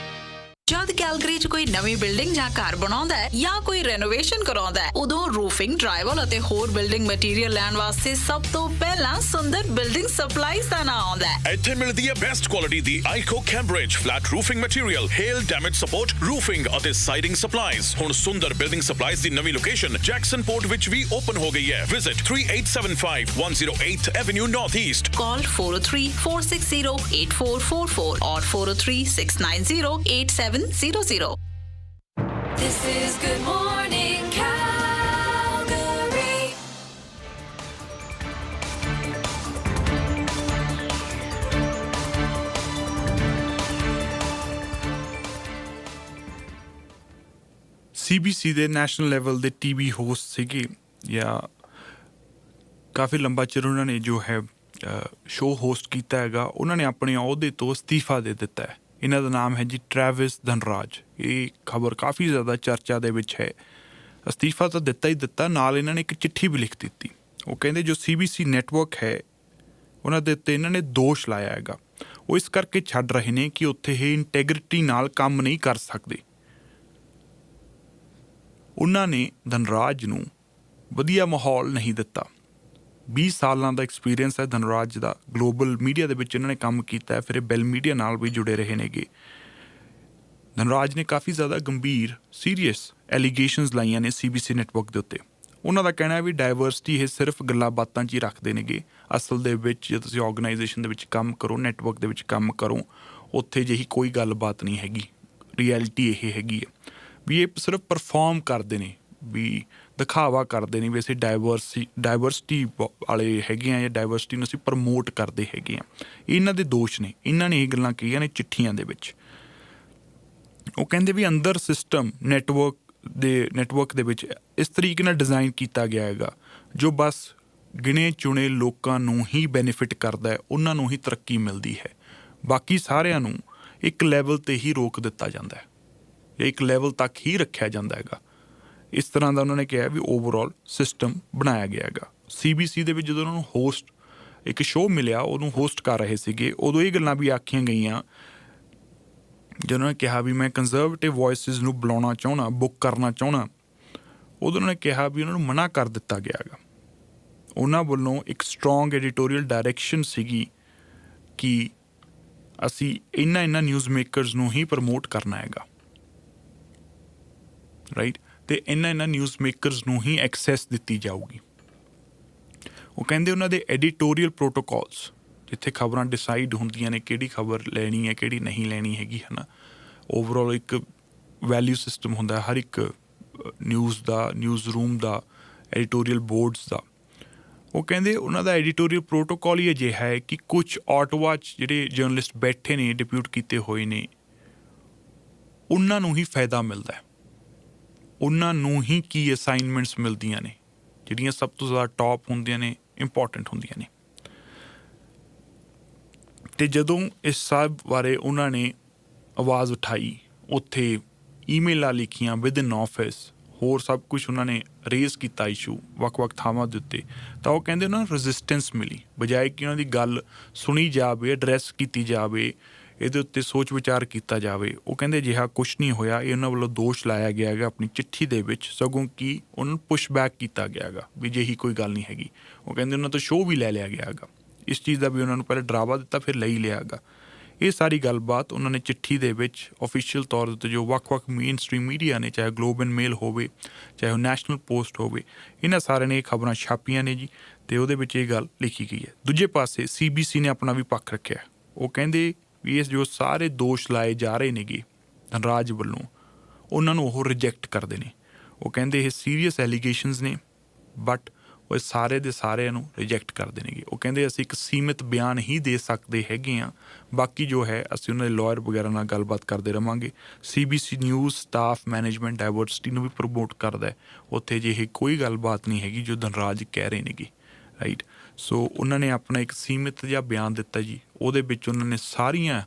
H: ਜਦ ਕੈਲਗਰੀ 'ਚ ਕੋਈ ਨਵੀਂ ਬਿਲਡਿੰਗ ਜਾਂ ਘਰ ਬਣਾਉਂਦਾ ਹੈ ਜਾਂ ਕੋਈ ਰੈਨੋਵੇਸ਼ਨ ਕਰਾਉਂਦਾ ਹੈ, ਉਦੋਂ ਰੂਫਿੰਗ, ਡਰਾਈਵਲ ਅਤੇ ਹੋਰ ਬਿਲਡਿੰਗ ਮਟੀਰੀਅਲ ਲੈਣ ਵਾਸਤੇ ਸਭ ਤੋਂ ਪਹਿਲਾਂ ਸੁੰਦਰ ਬਿਲਡਿੰਗ ਸਪਲਾਈਜ਼ ਦਾ ਨਾਮ ਆਉਂਦਾ ਹੈ।
J: ਇੱਥੇ ਮਿਲਦੀ ਹੈ ਬੈਸਟ ਕੁਆਲਿਟੀ ਦੀ IKO Cambridge flat roofing material, hail damage support, roofing ਅਤੇ ਸਾਈਡਿੰਗ ਸਪਲਾਈਜ਼। ਹੁਣ ਸੁੰਦਰ ਬਿਲਡਿੰਗ ਸਪਲਾਈਜ਼ ਦੀ ਨਵੀਂ ਲੋਕੇਸ਼ਨ ਜੈਕਸਨਪੋਰਟ ਵਿੱਚ ਵੀ ਓਪਨ ਹੋ ਗਈ ਹੈ। Visit 3875 108 Avenue Northeast.
H: Call 403-460-8444 or 403-690-8700.
B: This is Good Morning Calgary.
A: CBC ਦੇ ਨੈਸ਼ਨਲ ਲੈਵਲ ਦੇ ਟੀਵੀ ਹੋਸਟ ਸੀਗੇ ਜਾਂ ਕਾਫੀ ਲੰਬਾ ਚਿਰ ਉਹਨਾਂ ਨੇ ਜੋ ਹੈ ਸ਼ੋਅ ਹੋਸਟ ਕੀਤਾ ਹੈਗਾ। ਉਹਨਾਂ ਨੇ ਆਪਣੇ ਅਹੁਦੇ ਤੋਂ ਅਸਤੀਫਾ ਦੇ ਦਿੱਤਾ ਹੈ। ਇਹਨਾਂ ਦਾ ਨਾਮ ਹੈ ਜੀ ਟ੍ਰੈਵਿਸ ਧਨਰਾਜ। ਇਹ ਖਬਰ ਕਾਫੀ ਜ਼ਿਆਦਾ ਚਰਚਾ ਦੇ ਵਿੱਚ ਹੈ। ਅਸਤੀਫਾ ਤਾਂ ਦਿੱਤਾ ਹੀ ਦਿੱਤਾ, ਨਾਲ ਇਹਨਾਂ ਨੇ ਇੱਕ ਚਿੱਠੀ ਵੀ ਲਿਖ ਦਿੱਤੀ। ਉਹ ਕਹਿੰਦੇ ਜੋ CBC ਨੈਟਵਰਕ ਹੈ ਉਹਨਾਂ ਦੇ ਉੱਤੇ ਇਹਨਾਂ ਨੇ ਦੋਸ਼ ਲਾਇਆ ਹੈਗਾ। ਉਹ ਇਸ ਕਰਕੇ ਛੱਡ ਰਹੇ ਨੇ ਕਿ ਉੱਥੇ ਇਹ ਇੰਟੈਗਰਿਟੀ ਨਾਲ ਕੰਮ ਨਹੀਂ ਕਰ ਸਕਦੇ। ਉਹਨਾਂ ਨੇ ਧਨਰਾਜ ਨੂੰ ਵਧੀਆ ਮਾਹੌਲ ਨਹੀਂ ਦਿੱਤਾ। 20 ਸਾਲਾਂ ਦਾ ਐਕਸਪੀਰੀਅੰਸ ਹੈ ਧਨਰਾਜ ਦਾ। ਗਲੋਬਲ ਮੀਡੀਆ ਦੇ ਵਿੱਚ ਇਹਨਾਂ ਨੇ ਕੰਮ ਕੀਤਾ ਹੈ, ਫਿਰ ਇਹ ਬੈਲ ਮੀਡੀਆ ਨਾਲ ਵੀ ਜੁੜੇ ਰਹੇ ਨੇਗੇ। ਧਨਰਾਜ ਨੇ ਕਾਫੀ ਜ਼ਿਆਦਾ ਗੰਭੀਰ ਸੀਰੀਅਸ ਐਲੀਗੇਸ਼ਨਸ ਲਾਈਆਂ ਨੇ CBC ਨੈਟਵਰਕ ਦੇ ਉੱਤੇ। ਉਹਨਾਂ ਦਾ ਕਹਿਣਾ ਹੈ ਵੀ ਡਾਇਵਰਸਿਟੀ ਇਹ ਸਿਰਫ ਗੱਲਾਂ ਬਾਤਾਂ 'ਚ ਹੀ ਰੱਖਦੇ ਨੇਗੇ। ਅਸਲ ਦੇ ਵਿੱਚ ਜੇ ਤੁਸੀਂ ਆਰਗੇਨਾਈਜੇਸ਼ਨ ਦੇ ਵਿੱਚ ਕੰਮ ਕਰੋ, ਨੈਟਵਰਕ ਦੇ ਵਿੱਚ ਕੰਮ ਕਰੋ, ਉੱਥੇ ਜਿਹੀ ਕੋਈ ਗੱਲਬਾਤ ਨਹੀਂ ਹੈਗੀ। ਰਿਐਲਿਟੀ ਇਹ ਹੈਗੀ ਹੈ ਵੀ ਇਹ ਸਿਰਫ ਪਰਫਾਰਮ ਕਰਦੇ ਨੇ, ਵੀ ਦਿਖਾਵਾ ਕਰਦੇ ਨੇ ਵੀ ਅਸੀਂ ਡਾਇਵਰਸਿਟੀ ਵਾਲੇ ਹੈਗੇ ਆ ਜਾਂ ਡਾਇਵਰਸਿਟੀ ਨੂੰ ਅਸੀਂ ਪ੍ਰਮੋਟ ਕਰਦੇ ਹੈਗੇ ਆ। ਇਹਨਾਂ ਦੇ ਦੋਸ਼ ਨੇ। ਇਹਨਾਂ ਨੇ ਇਹ ਗੱਲਾਂ ਕਹੀਆਂ ਨੇ ਚਿੱਠੀਆਂ ਦੇ ਵਿੱਚ। ਉਹ ਕਹਿੰਦੇ ਵੀ ਅੰਦਰ ਸਿਸਟਮ ਨੈਟਵਰਕ ਦੇ ਵਿੱਚ ਇਸ ਤਰੀਕੇ ਨਾਲ ਡਿਜ਼ਾਈਨ ਕੀਤਾ ਗਿਆ ਹੈਗਾ ਜੋ ਬਸ ਗਿਣੇ ਚੁਣੇ ਲੋਕਾਂ ਨੂੰ ਹੀ ਬੈਨੀਫਿਟ ਕਰਦਾ ਹੈ, ਉਹਨਾਂ ਨੂੰ ਹੀ ਤਰੱਕੀ ਮਿਲਦੀ ਹੈ। ਬਾਕੀ ਸਾਰਿਆਂ ਨੂੰ ਇੱਕ ਲੈਵਲ 'ਤੇ ਹੀ ਰੋਕ ਦਿੱਤਾ ਜਾਂਦਾ ਹੈ ਜਾਂ ਇੱਕ ਲੈਵਲ ਤੱਕ ਹੀ ਰੱਖਿਆ ਜਾਂਦਾ ਹੈਗਾ। ਇਸ ਤਰ੍ਹਾਂ ਦਾ ਉਹਨਾਂ ਨੇ ਕਿਹਾ ਵੀ ਓਵਰਆਲ ਸਿਸਟਮ ਬਣਾਇਆ ਗਿਆ ਹੈਗਾ। CBC ਦੇ ਵਿੱਚ ਜਦੋਂ ਉਹਨਾਂ ਨੂੰ ਹੋਸਟ ਇੱਕ ਸ਼ੋਅ ਮਿਲਿਆ, ਉਹਨੂੰ ਹੋਸਟ ਕਰ ਰਹੇ ਸੀਗੇ, ਉਦੋਂ ਇਹ ਗੱਲਾਂ ਵੀ ਆਖੀਆਂ ਗਈਆਂ ਜਦੋਂ ਉਹਨਾਂ ਨੇ ਕਿਹਾ ਵੀ ਮੈਂ ਕੰਜ਼ਰਵੇਟਿਵ ਵੌਇਸਿਸ ਨੂੰ ਬੁਲਾਉਣਾ ਚਾਹੁੰਦਾ, ਬੁੱਕ ਕਰਨਾ ਚਾਹੁੰਦਾ। ਉਦੋਂ ਉਹਨਾਂ ਨੇ ਕਿਹਾ ਵੀ ਉਹਨਾਂ ਨੂੰ ਮਨਾ ਕਰ ਦਿੱਤਾ ਗਿਆ ਹੈਗਾ। ਉਹਨਾਂ ਵੱਲੋਂ ਇੱਕ ਸਟਰੋਂਗ ਐਡੀਟੋਰੀਅਲ ਡਾਇਰੈਕਸ਼ਨ ਸੀਗੀ ਕਿ ਅਸੀਂ ਇਹਨਾਂ ਨਿਊਜ਼ ਮੇਕਰਸ ਨੂੰ ਹੀ ਪ੍ਰਮੋਟ ਕਰਨਾ ਹੈਗਾ। ਰਾਈਟ। ਅਤੇ ਇਹਨਾਂ ਨਿਊਜ਼ ਮੇਕਰਸ ਨੂੰ ਹੀ ਐਕਸੈਸ ਦਿੱਤੀ ਜਾਊਗੀ। ਉਹ ਕਹਿੰਦੇ ਉਹਨਾਂ ਦੇ ਐਡੀਟੋਰੀਅਲ ਪ੍ਰੋਟੋਕੋਲਸ, ਜਿੱਥੇ ਖਬਰਾਂ ਡਿਸਾਈਡ ਹੁੰਦੀਆਂ ਨੇ ਕਿਹੜੀ ਖਬਰ ਲੈਣੀ ਹੈ ਕਿਹੜੀ ਨਹੀਂ ਲੈਣੀ ਹੈਗੀ, ਹੈ ਨਾ। ਓਵਰਆਲ ਇੱਕ ਵੈਲਿਊ ਸਿਸਟਮ ਹੁੰਦਾ ਹਰ ਇੱਕ ਨਿਊਜ਼ ਦਾ, ਨਿਊਜ਼ ਰੂਮ ਦਾ, ਐਡੀਟੋਰੀਅਲ ਬੋਰਡਸ ਦਾ। ਉਹ ਕਹਿੰਦੇ ਉਹਨਾਂ ਦਾ ਐਡੀਟੋਰੀਅਲ ਪ੍ਰੋਟੋਕੋਲ ਹੀ ਅਜਿਹਾ ਹੈ ਕਿ ਕੁਛ ਆਟੋਵਾ 'ਚ ਜਿਹੜੇ ਜਰਨਲਿਸਟ ਬੈਠੇ ਨੇ, ਡਿਪਿਊਟ ਕੀਤੇ ਹੋਏ ਨੇ, ਉਹਨਾਂ ਨੂੰ ਹੀ ਫਾਇਦਾ ਮਿਲਦਾ ਹੈ। ਉਹਨਾਂ ਨੂੰ ਹੀ ਕੀ ਅਸਾਈਨਮੈਂਟਸ ਮਿਲਦੀਆਂ ਨੇ, ਜਿਹੜੀਆਂ ਸਭ ਤੋਂ ਜ਼ਿਆਦਾ ਟੌਪ ਹੁੰਦੀਆਂ ਨੇ, ਇੰਪੋਰਟੈਂਟ ਹੁੰਦੀਆਂ ਨੇ। ਅਤੇ ਜਦੋਂ ਇਸ ਸਭ ਬਾਰੇ ਉਹਨਾਂ ਨੇ ਆਵਾਜ਼ ਉਠਾਈ, ਉੱਥੇ ਈਮੇਲਾਂ ਲਿਖੀਆਂ ਵਿਦਇਨ ਆਫਿਸ, ਹੋਰ ਸਭ ਕੁਛ ਉਹਨਾਂ ਨੇ ਰੇਜ਼ ਕੀਤਾ ਇਸ਼ੂ ਵੱਖ-ਵੱਖ ਥਾਵਾਂ ਦੇ ਉੱਤੇ, ਤਾਂ ਉਹ ਕਹਿੰਦੇ ਉਹਨਾਂ ਨੂੰ ਰੈਜ਼ਿਸਟੈਂਸ ਮਿਲੀ। ਬਜਾਏ ਕਿ ਉਹਨਾਂ ਦੀ ਗੱਲ ਸੁਣੀ ਜਾਵੇ, ਐਡਰੈਸ ਕੀਤੀ ਜਾਵੇ, ਇਹਦੇ ਉੱਤੇ ਸੋਚ ਵਿਚਾਰ ਕੀਤਾ ਜਾਵੇ, ਉਹ ਕਹਿੰਦੇ ਅਜਿਹਾ ਕੁਛ ਨਹੀਂ ਹੋਇਆ। ਇਹ ਉਹਨਾਂ ਵੱਲੋਂ ਦੋਸ਼ ਲਾਇਆ ਗਿਆ ਹੈਗਾ ਆਪਣੀ ਚਿੱਠੀ ਦੇ ਵਿੱਚ, ਸਗੋਂ ਕਿ ਉਹਨਾਂ ਨੂੰ ਪੁਸ਼ ਬੈਕ ਕੀਤਾ ਗਿਆ ਹੈਗਾ ਵੀ ਅਜਿਹੀ ਕੋਈ ਗੱਲ ਨਹੀਂ ਹੈਗੀ। ਉਹ ਕਹਿੰਦੇ ਉਹਨਾਂ ਤੋਂ ਸ਼ੋਅ ਵੀ ਲੈ ਲਿਆ ਗਿਆ ਹੈਗਾ, ਇਸ ਚੀਜ਼ ਦਾ ਵੀ ਉਹਨਾਂ ਨੂੰ ਪਹਿਲਾਂ ਡਰਾਵਾ ਦਿੱਤਾ, ਫਿਰ ਲਈ ਲਿਆ ਹੈਗਾ। ਇਹ ਸਾਰੀ ਗੱਲਬਾਤ ਉਹਨਾਂ ਨੇ ਚਿੱਠੀ ਦੇ ਵਿੱਚ ਓਫੀਸ਼ੀਅਲ ਤੌਰ ਦੇ ਉੱਤੇ ਜੋ ਵੱਖ-ਵੱਖ ਮੇਨ ਸਟ੍ਰੀਮ ਮੀਡੀਆ ਨੇ, ਚਾਹੇ ਗਲੋਬ ਐਂਡ ਮੇਲ ਹੋਵੇ, ਚਾਹੇ ਉਹ ਨੈਸ਼ਨਲ ਪੋਸਟ ਹੋਵੇ, ਇਹਨਾਂ ਸਾਰਿਆਂ ਨੇ ਇਹ ਖਬਰਾਂ ਛਾਪੀਆਂ ਨੇ ਜੀ, ਅਤੇ ਉਹਦੇ ਵਿੱਚ ਇਹ ਗੱਲ ਲਿਖੀ ਗਈ ਹੈ। ਦੂਜੇ ਪਾਸੇ CBC ਨੇ ਆਪਣਾ ਵੀ ਪੱਖ ਰੱਖਿਆ। ਉਹ ਕਹਿੰਦੇ ਵੀ ਇਹ ਜੋ ਸਾਰੇ ਦੋਸ਼ ਲਾਏ ਜਾ ਰਹੇ ਨੇਗੇ ਧਨਰਾਜ ਵੱਲੋਂ, ਉਹਨਾਂ ਨੂੰ ਉਹ ਰਿਜੈਕਟ ਕਰਦੇ ਨੇ। ਉਹ ਕਹਿੰਦੇ ਇਹ ਸੀਰੀਅਸ ਐਲੀਗੇਸ਼ਨਸ ਨੇ, ਬਟ ਉਹ ਸਾਰੇ ਦੇ ਸਾਰਿਆਂ ਨੂੰ ਰਿਜੈਕਟ ਕਰਦੇ ਨੇਗੇ। ਉਹ ਕਹਿੰਦੇ ਅਸੀਂ ਇੱਕ ਸੀਮਿਤ ਬਿਆਨ ਹੀ ਦੇ ਸਕਦੇ ਹੈਗੇ ਹਾਂ, ਬਾਕੀ ਜੋ ਹੈ ਅਸੀਂ ਉਹਨਾਂ ਦੇ ਲਾਇਰ ਵਗੈਰਾ ਨਾਲ ਗੱਲਬਾਤ ਕਰਦੇ ਰਹਾਂਗੇ। CBC news staff management diversity ਨੂੰ ਵੀ ਪ੍ਰਮੋਟ ਕਰਦਾ ਹੈ। ਉੱਥੇ ਅਜਿਹੀ ਕੋਈ ਗੱਲਬਾਤ ਨਹੀਂ ਹੈਗੀ ਜੋ ਧਨਰਾਜ ਕਹਿ ਰਹੇ ਨੇਗੇ, ਰਾਈਟ। ਸੋ ਉਹਨਾਂ ਨੇ ਆਪਣਾ ਇੱਕ ਸੀਮਿਤ ਜਿਹਾ ਬਿਆਨ ਦਿੱਤਾ ਜੀ, ਉਹਦੇ ਵਿੱਚ ਉਹਨਾਂ ਨੇ ਸਾਰੀਆਂ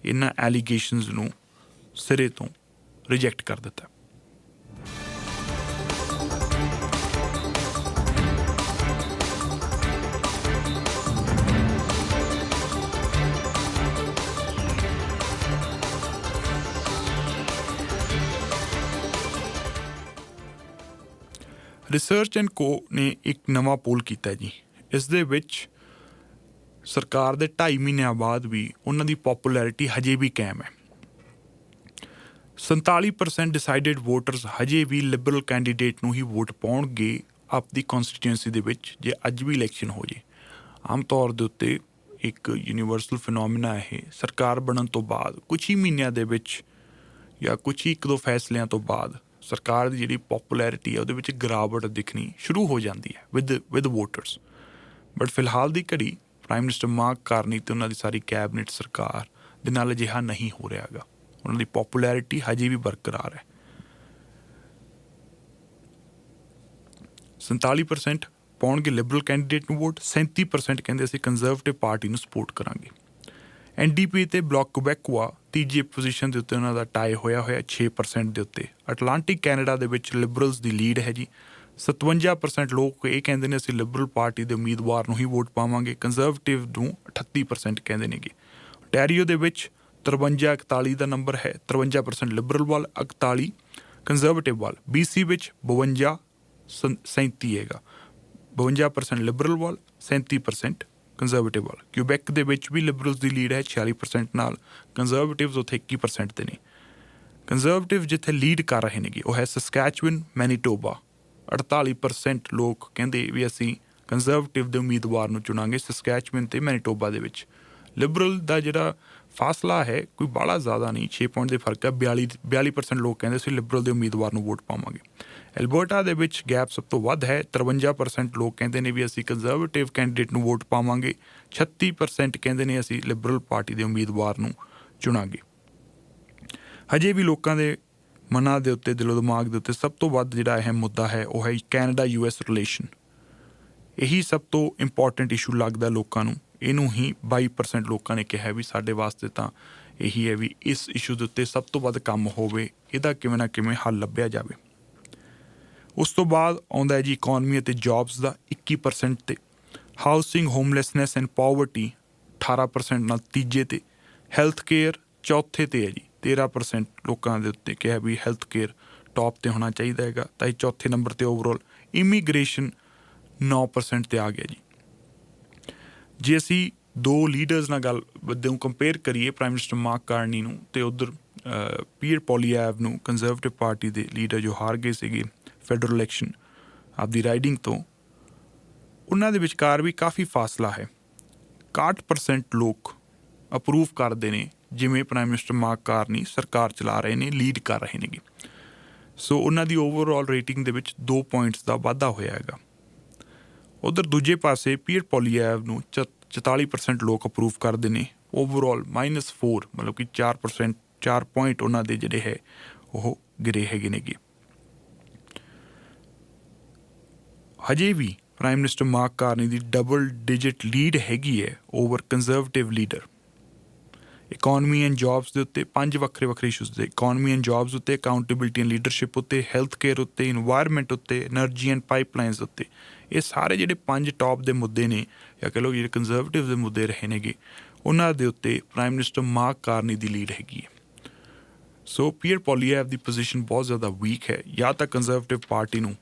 A: ਇਹਨਾਂ ਐਲੀਗੇਸ਼ਨਸ ਨੂੰ ਸਿਰੇ ਤੋਂ ਰਿਜੈਕਟ ਕਰ ਦਿੱਤਾ। ਰਿਸਰਚ ਐਂਡ ਕੋ ਨੇ ਇੱਕ ਨਵਾਂ ਪੋਲ ਕੀਤਾ ਜੀ। ਇਸ ਦੇ ਵਿੱਚ ਸਰਕਾਰ ਦੇ 2.5 ਮਹੀਨਿਆਂ ਬਾਅਦ ਵੀ ਉਹਨਾਂ ਦੀ ਪੋਪੂਲੈਰਿਟੀ ਹਜੇ ਵੀ ਕਾਇਮ ਹੈ। 47% ਡਿਸਾਈਡਡ ਵੋਟਰਸ ਹਜੇ ਵੀ ਲਿਬਰਲ ਕੈਂਡੀਡੇਟ ਨੂੰ ਹੀ ਵੋਟ ਪਾਉਣਗੇ ਆਪਦੀ ਕੌਂਸਟੀਟਿਊਂਸੀ ਦੇ ਵਿੱਚ, ਜੇ ਅੱਜ ਵੀ ਇਲੈਕਸ਼ਨ ਹੋ ਜੇ। ਆਮ ਤੌਰ ਦੇ ਉੱਤੇ ਇੱਕ ਯੂਨੀਵਰਸਲ ਫਿਨੋਮੀਨਾ ਇਹ ਸਰਕਾਰ ਬਣਨ ਤੋਂ ਬਾਅਦ ਕੁਛ ਹੀ ਮਹੀਨਿਆਂ ਦੇ ਵਿੱਚ ਜਾਂ ਕੁਛ ਹੀ ਇੱਕ ਦੋ ਫੈਸਲਿਆਂ ਤੋਂ ਬਾਅਦ ਸਰਕਾਰ ਦੀ ਜਿਹੜੀ ਪੋਪੂਲੈਰਿਟੀ ਹੈ ਉਹਦੇ ਵਿੱਚ ਗਿਰਾਵਟ ਦਿਖਣੀ ਸ਼ੁਰੂ ਹੋ ਜਾਂਦੀ ਹੈ ਵਿਦ ਵੋਟਰਸ। ਬਟ ਫਿਲਹਾਲ ਦੀ ਘੜੀ ਪ੍ਰਾਈਮ ਮਿਨਿਸਟਰ ਮਾਰਕ ਕਾਰਨੀ ਅਤੇ ਉਹਨਾਂ ਦੀ ਸਾਰੀ ਕੈਬਨਿਟ ਸਰਕਾਰ ਦੇ ਨਾਲ ਅਜਿਹਾ ਨਹੀਂ ਹੋ ਰਿਹਾ ਹੈਗਾ। ਉਹਨਾਂ ਦੀ ਪੋਪੂਲੈਰਿਟੀ ਹਜੇ ਵੀ ਬਰਕਰਾਰ ਹੈ। 47% ਪਾਉਣਗੇ ਲਿਬਰਲ ਕੈਂਡੀਡੇਟ ਨੂੰ ਵੋਟ, 37% ਕਹਿੰਦੇ ਅਸੀਂ ਕੰਜ਼ਰਵੇਟਿਵ ਪਾਰਟੀ ਨੂੰ ਸਪੋਰਟ ਕਰਾਂਗੇ। NDP ਤੇ ਬਲਾਕ ਕੁਬੈਕੁਆ ਤੀਜੀ ਪੋਜੀਸ਼ਨ ਦੇ ਉੱਤੇ ਉਹਨਾਂ ਦਾ ਟਾਈ ਹੋਇਆ 6% ਦੇ ਉੱਤੇ। ਅਟਲਾਂਟਿਕ ਕੈਨੇਡਾ ਦੇ ਵਿੱਚ ਲਿਬਰਲਸ ਦੀ ਲੀਡ ਹੈ ਜੀ। 57% ਲੋਕ ਇਹ ਕਹਿੰਦੇ ਨੇ ਅਸੀਂ ਲਿਬਰਲ ਪਾਰਟੀ ਦੇ ਉਮੀਦਵਾਰ ਨੂੰ ਹੀ ਵੋਟ ਪਾਵਾਂਗੇ। ਕੰਜ਼ਰਵੇਟਿਵ ਨੂੰ 38% ਕਹਿੰਦੇ ਨੇਗੇ। ontario ਦੇ ਵਿੱਚ 53-41 ਦਾ ਨੰਬਰ ਹੈ। 53% ਲਿਬਰਲ ਵੱਲ, 41 ਕੰਜ਼ਰਵੇਟਿਵ ਵੱਲ। BC ਵਿੱਚ 52-37 ਹੈਗਾ। 52% ਲਿਬਰਲ ਵੱਲ, 37% ਕੰਜ਼ਰਵੇਟਿਵ ਵੱਲ। ਕਿਊਬੈਕ ਦੇ ਵਿੱਚ ਵੀ ਲਿਬਰਲਸ ਦੀ ਲੀਡ ਹੈ 46% ਨਾਲ। ਕੰਜ਼ਰਵੇਟਿਵਸ ਉੱਥੇ 21% ਤੇ ਨੇ। ਕੰਜ਼ਰਵੇਟਿਵ ਜਿੱਥੇ ਲੀਡ ਕਰ ਰਹੇ ਨੇਗੇ ਉਹ ਹੈ ਸਸਕੈਚੁਅਨ, ਮੈਨੀਟੋਬਾ। 48% ਲੋਕ ਕਹਿੰਦੇ ਵੀ ਅਸੀਂ ਕੰਜ਼ਰਵੇਟਿਵ ਦੇ ਉਮੀਦਵਾਰ ਨੂੰ ਚੁਣਾਂਗੇ ਸਸਕੈਚੁਅਨ ਤੇ ਮੈਨੀਟੋਬਾ ਦੇ ਵਿੱਚ। ਲਿਬਰਲ ਦਾ ਜਿਹੜਾ ਫਾਸਲਾ ਹੈ ਕੋਈ ਬਾਹਲਾ ਜ਼ਿਆਦਾ ਨਹੀਂ, 6 ਪੁਆਇੰਟ ਦੇ ਫਰਕ ਹੈ। 42% ਲੋਕ ਕਹਿੰਦੇ ਅਸੀਂ ਲਿਬਰਲ ਦੇ ਉਮੀਦਵਾਰ ਨੂੰ ਵੋਟ ਪਾਵਾਂਗੇ। ਐਲਬਰਟਾ ਦੇ ਵਿੱਚ ਗੈਪ ਸਭ ਤੋਂ ਵੱਧ ਹੈ। 53% ਲੋਕ ਕਹਿੰਦੇ ਨੇ ਵੀ ਅਸੀਂ ਕੰਜ਼ਰਵੇਟਿਵ ਕੈਂਡੀਡੇਟ ਨੂੰ ਵੋਟ ਪਾਵਾਂਗੇ। 36% ਕਹਿੰਦੇ ਨੇ ਅਸੀਂ ਲਿਬਰਲ ਪਾਰਟੀ ਦੇ ਉਮੀਦਵਾਰ ਨੂੰ ਚੁਣਾਂਗੇ। ਹਜੇ ਵੀ ਲੋਕਾਂ ਦੇ ਮਨਾਂ ਦੇ ਉੱਤੇ, ਦਿਲੋਂ ਦਿਮਾਗ ਦੇ ਉੱਤੇ ਸਭ ਤੋਂ ਵੱਧ ਜਿਹੜਾ ਅਹਿਮ ਮੁੱਦਾ ਹੈ ਉਹ ਹੈ ਕੈਨੇਡਾ US ਰਿਲੇਸ਼ਨ। ਇਹੀ ਸਭ ਤੋਂ ਇੰਪੋਰਟੈਂਟ ਇਸ਼ੂ ਲੱਗਦਾ ਲੋਕਾਂ ਨੂੰ। ਇਹਨੂੰ ਹੀ 22% ਲੋਕਾਂ ਨੇ ਕਿਹਾ ਵੀ ਸਾਡੇ ਵਾਸਤੇ ਤਾਂ ਇਹੀ ਹੈ ਵੀ ਇਸ ਇਸ਼ੂ ਦੇ ਉੱਤੇ ਸਭ ਤੋਂ ਵੱਧ ਕੰਮ ਹੋਵੇ, ਇਹਦਾ ਕਿਵੇਂ ਨਾ ਕਿਵੇਂ ਹੱਲ ਲੱਭਿਆ ਜਾਵੇ। ਉਸ ਤੋਂ ਬਾਅਦ ਆਉਂਦਾ ਹੈ ਜੀ ਇਕੋਨਮੀ ਅਤੇ ਜੌਬਸ ਦਾ 21% ਤੇ। ਹਾਊਸਿੰਗ, ਹੋਮਲੈਸਨੈਸ ਐਂਡ ਪਾਵਰਟੀ 18% ਨਾਲ ਤੀਜੇ ਤੇ। ਹੈਲਥ ਕੇਅਰ ਚੌਥੇ ਤੇ ਹੈ ਜੀ। 13% ਲੋਕਾਂ ਦੇ ਉੱਤੇ ਕਿਹਾ ਵੀ ਹੈਲਥ ਕੇਅਰ ਟੌਪ ਤੇ ਹੋਣਾ ਚਾਹੀਦਾ ਹੈਗਾ, ਤਾਂ ਇਹ ਚੌਥੇ ਨੰਬਰ ਤੇ ਓਵਰਆਲ। ਇਮੀਗ੍ਰੇਸ਼ਨ 9% ਤੇ ਆ ਗਿਆ ਜੀ। ਜੇ ਅਸੀਂ ਦੋ ਲੀਡਰਸ ਨਾਲ ਗੱਲ ਵਜੋਂ ਕੰਪੇਅਰ ਕਰੀਏ, ਪ੍ਰਾਈਮ ਮਿਨਿਸਟਰ ਮਾਰਕ ਕਾਰਨੀ ਨੂੰ ਤੇ ਉੱਧਰ ਪੀਅਰ ਪੋਲੀਐਵ ਨੂੰ ਕੰਜ਼ਰਵੇਟਿਵ ਪਾਰਟੀ ਦੇ ਲੀਡਰ ਜੋ ਹਾਰ ਗਏ ਸੀਗੇ ਫੈਡਰਲ ਇਲੈਕਸ਼ਨ ਆਪਦੀ ਰਾਈਡਿੰਗ ਤੋਂ, ਉਹਨਾਂ ਦੇ ਵਿਚਕਾਰ ਵੀ ਕਾਫੀ ਫਾਸਲਾ ਹੈ। 61% ਲੋਕ ਅਪਰੂਵ ਕਰਦੇ ਨੇ ਜਿਵੇਂ ਪ੍ਰਾਈਮ ਮਿਨਿਸਟਰ ਮਾਰਕ ਕਾਰਨੀ ਸਰਕਾਰ ਚਲਾ ਰਹੇ ਨੇ, ਲੀਡ ਕਰ ਰਹੇ ਨੇਗੇ। ਸੋ ਉਹਨਾਂ ਦੀ ਓਵਰਆਲ ਰੇਟਿੰਗ ਦੇ ਵਿੱਚ 2 ਪੁਆਇੰਟਸ ਦਾ ਵਾਧਾ ਹੋਇਆ ਹੈਗਾ। ਉਧਰ ਦੂਜੇ ਪਾਸੇ ਪੀਅਰ ਪੋਲੀਐਵ ਨੂੰ 44% ਲੋਕ ਅਪਰੂਵ ਕਰਦੇ ਨੇ, ਓਵਰਆਲ -4 ਮਤਲਬ ਕਿ 4%, 4 ਪੁਆਇੰਟ ਉਹਨਾਂ ਦੇ ਜਿਹੜੇ ਹੈ ਉਹ ਗਿਰੇ ਹੈਗੇ ਨੇਗੇ। ਹਜੇ ਵੀ ਪ੍ਰਾਈਮ ਮਿਨਿਸਟਰ ਮਾਰਕ ਕਾਰਨੀ ਦੀ ਡਬਲ ਡਿਜਿਟ ਲੀਡ ਹੈਗੀ ਹੈ over conservative leader. Economy and jobs ਦੇ ਉੱਤੇ 5 ਵੱਖਰੇ ਇਸ਼ੂਜ਼ ਦੇ, ਇਕੋਨਮੀ ਐਂਡ ਜੌਬਸ ਉੱਤੇ, ਅਕਾਊਂਟੇਬਿਲਿਟੀ ਐਂਡ ਲੀਡਰਸ਼ਿਪ ਉੱਤੇ, ਹੈਲਥ ਕੇਅਰ ਉੱਤੇ, ਇਨਵਾਇਰਮੈਂਟ ਉੱਤੇ, ਐਨਰਜੀ ਐਂਡ ਪਾਈਪਲਾਈਨਸ ਉੱਤੇ, ਇਹ ਸਾਰੇ ਜਿਹੜੇ 5 ਟੌਪ ਦੇ ਮੁੱਦੇ ਨੇ ਜਾਂ ਕਹਿ ਲਓ ਜਿਹੜੇ ਕੰਜ਼ਰਵੇਟਿਵ ਦੇ ਮੁੱਦੇ ਰਹੇ ਨੇਗੇ, ਉਹਨਾਂ ਦੇ ਉੱਤੇ ਪ੍ਰਾਈਮ ਮਿਨਿਸਟਰ ਮਾਰਕ ਕਾਰਨੀ ਦੀ ਲੀਡ ਹੈਗੀ ਹੈ। ਸੋ ਪੀਅਰ ਪੋਲੀਐਵ ਦੀ ਪੋਜੀਸ਼ਨ ਬਹੁਤ ਜ਼ਿਆਦਾ ਵੀਕ ਹੈ। ਜਾਂ ਤਾਂ ਕੰਜ਼ਰਵੇਟਿਵ ਪਾਰਟੀ ਨੂੰ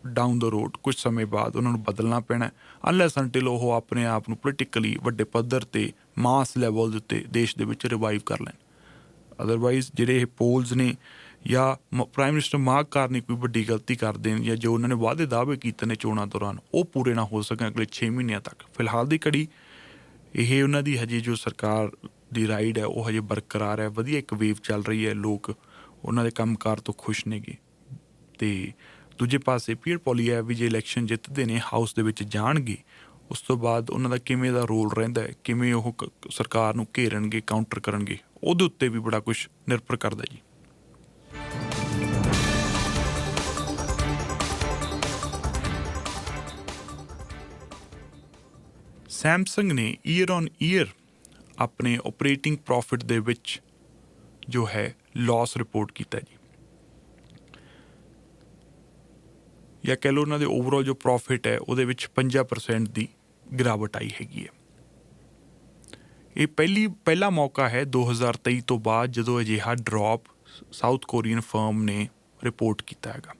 A: ਡਾਊਨ ਦ ਰੋਡ ਕੁਝ ਸਮੇਂ ਬਾਅਦ ਉਹਨਾਂ ਨੂੰ ਬਦਲਣਾ ਪੈਣਾ, ਅਨਲੈਸ ਅੰਟਿਲ ਉਹ ਆਪਣੇ ਆਪ ਨੂੰ ਪੋਲੀਟੀਕਲੀ ਵੱਡੇ ਪੱਧਰ 'ਤੇ ਮਾਸ ਲੈਵਲ ਦੇ ਉੱਤੇ ਦੇਸ਼ ਦੇ ਵਿੱਚ ਰਿਵਾਈਵ ਕਰ ਲੈਣ। ਅਦਰਵਾਈਜ਼ ਜਿਹੜੇ ਇਹ ਪੋਲਸ ਨੇ ਜਾਂ ਪ੍ਰਾਈਮ ਮਿਨਿਸਟਰ ਮਾਰਕ ਕਾਰਨੀ ਕੋਈ ਵੱਡੀ ਗਲਤੀ ਕਰ ਦੇਣ ਜਾਂ ਜੋ ਉਹਨਾਂ ਨੇ ਵਾਅਦੇ ਦਾਅਵੇ ਕੀਤੇ ਨੇ ਚੋਣਾਂ ਦੌਰਾਨ ਉਹ ਪੂਰੇ ਨਾ ਹੋ ਸਕਣ ਅਗਲੇ 6 ਮਹੀਨਿਆਂ ਤੱਕ। ਫਿਲਹਾਲ ਦੀ ਘੜੀ ਇਹ ਉਹਨਾਂ ਦੀ ਹਜੇ ਜੋ ਸਰਕਾਰ ਦੀ ਰਾਈਡ ਹੈ ਉਹ ਹਜੇ ਬਰਕਰਾਰ ਹੈ, ਵਧੀਆ ਇੱਕ ਵੇਵ ਚੱਲ ਰਹੀ ਹੈ, ਲੋਕ ਉਹਨਾਂ ਦੇ ਕੰਮਕਾਰ ਤੋਂ ਖੁਸ਼ ਨੇਗੇ। ਅਤੇ ਦੂਜੇ ਪਾਸੇ ਪੀਅਰ ਪੋਲੀਐਵ ਵੀ ਜੇ ਇਲੈਕਸ਼ਨ ਜਿੱਤਦੇ ਨੇ ਹਾਊਸ ਦੇ ਵਿੱਚ ਜਾਣਗੇ, ਉਸ ਤੋਂ ਬਾਅਦ ਉਹਨਾਂ ਦਾ ਕਿਵੇਂ ਦਾ ਰੋਲ ਰਹਿੰਦਾ ਹੈ, ਕਿਵੇਂ ਉਹ ਸਰਕਾਰ ਨੂੰ ਘੇਰਨਗੇ, ਕਾਊਂਟਰ ਕਰਨਗੇ, ਉਹਦੇ ਉੱਤੇ ਵੀ ਬੜਾ ਕੁਛ ਨਿਰਭਰ ਕਰਦਾ ਜੀ। ਸੈਮਸੰਗ ਨੇ ਈਅਰ ਔਨ ਈਅਰ ਆਪਣੇ ਆਪਰੇਟਿੰਗ ਪ੍ਰੋਫਿਟ ਦੇ ਵਿੱਚ ਜੋ ਹੈ ਲਾਸ ਰਿਪੋਰਟ ਕੀਤਾ ਜੀ, ਜਾਂ ਕਹਿ ਲਓ ਉਹਨਾਂ ਦੇ ਓਵਰਆਲ ਜੋ ਪ੍ਰੋਫਿਟ ਹੈ ਉਹਦੇ ਵਿੱਚ 50% ਦੀ ਗਿਰਾਵਟ ਆਈ ਹੈਗੀ ਹੈ। ਇਹ ਪਹਿਲਾ ਮੌਕਾ ਹੈ 2023 ਤੋਂ ਬਾਅਦ ਜਦੋਂ ਅਜਿਹਾ ਡਰੋਪ ਸਾਊਥ ਕੋਰੀਅਨ ਫਰਮ ਨੇ ਰਿਪੋਰਟ ਕੀਤਾ ਹੈਗਾ।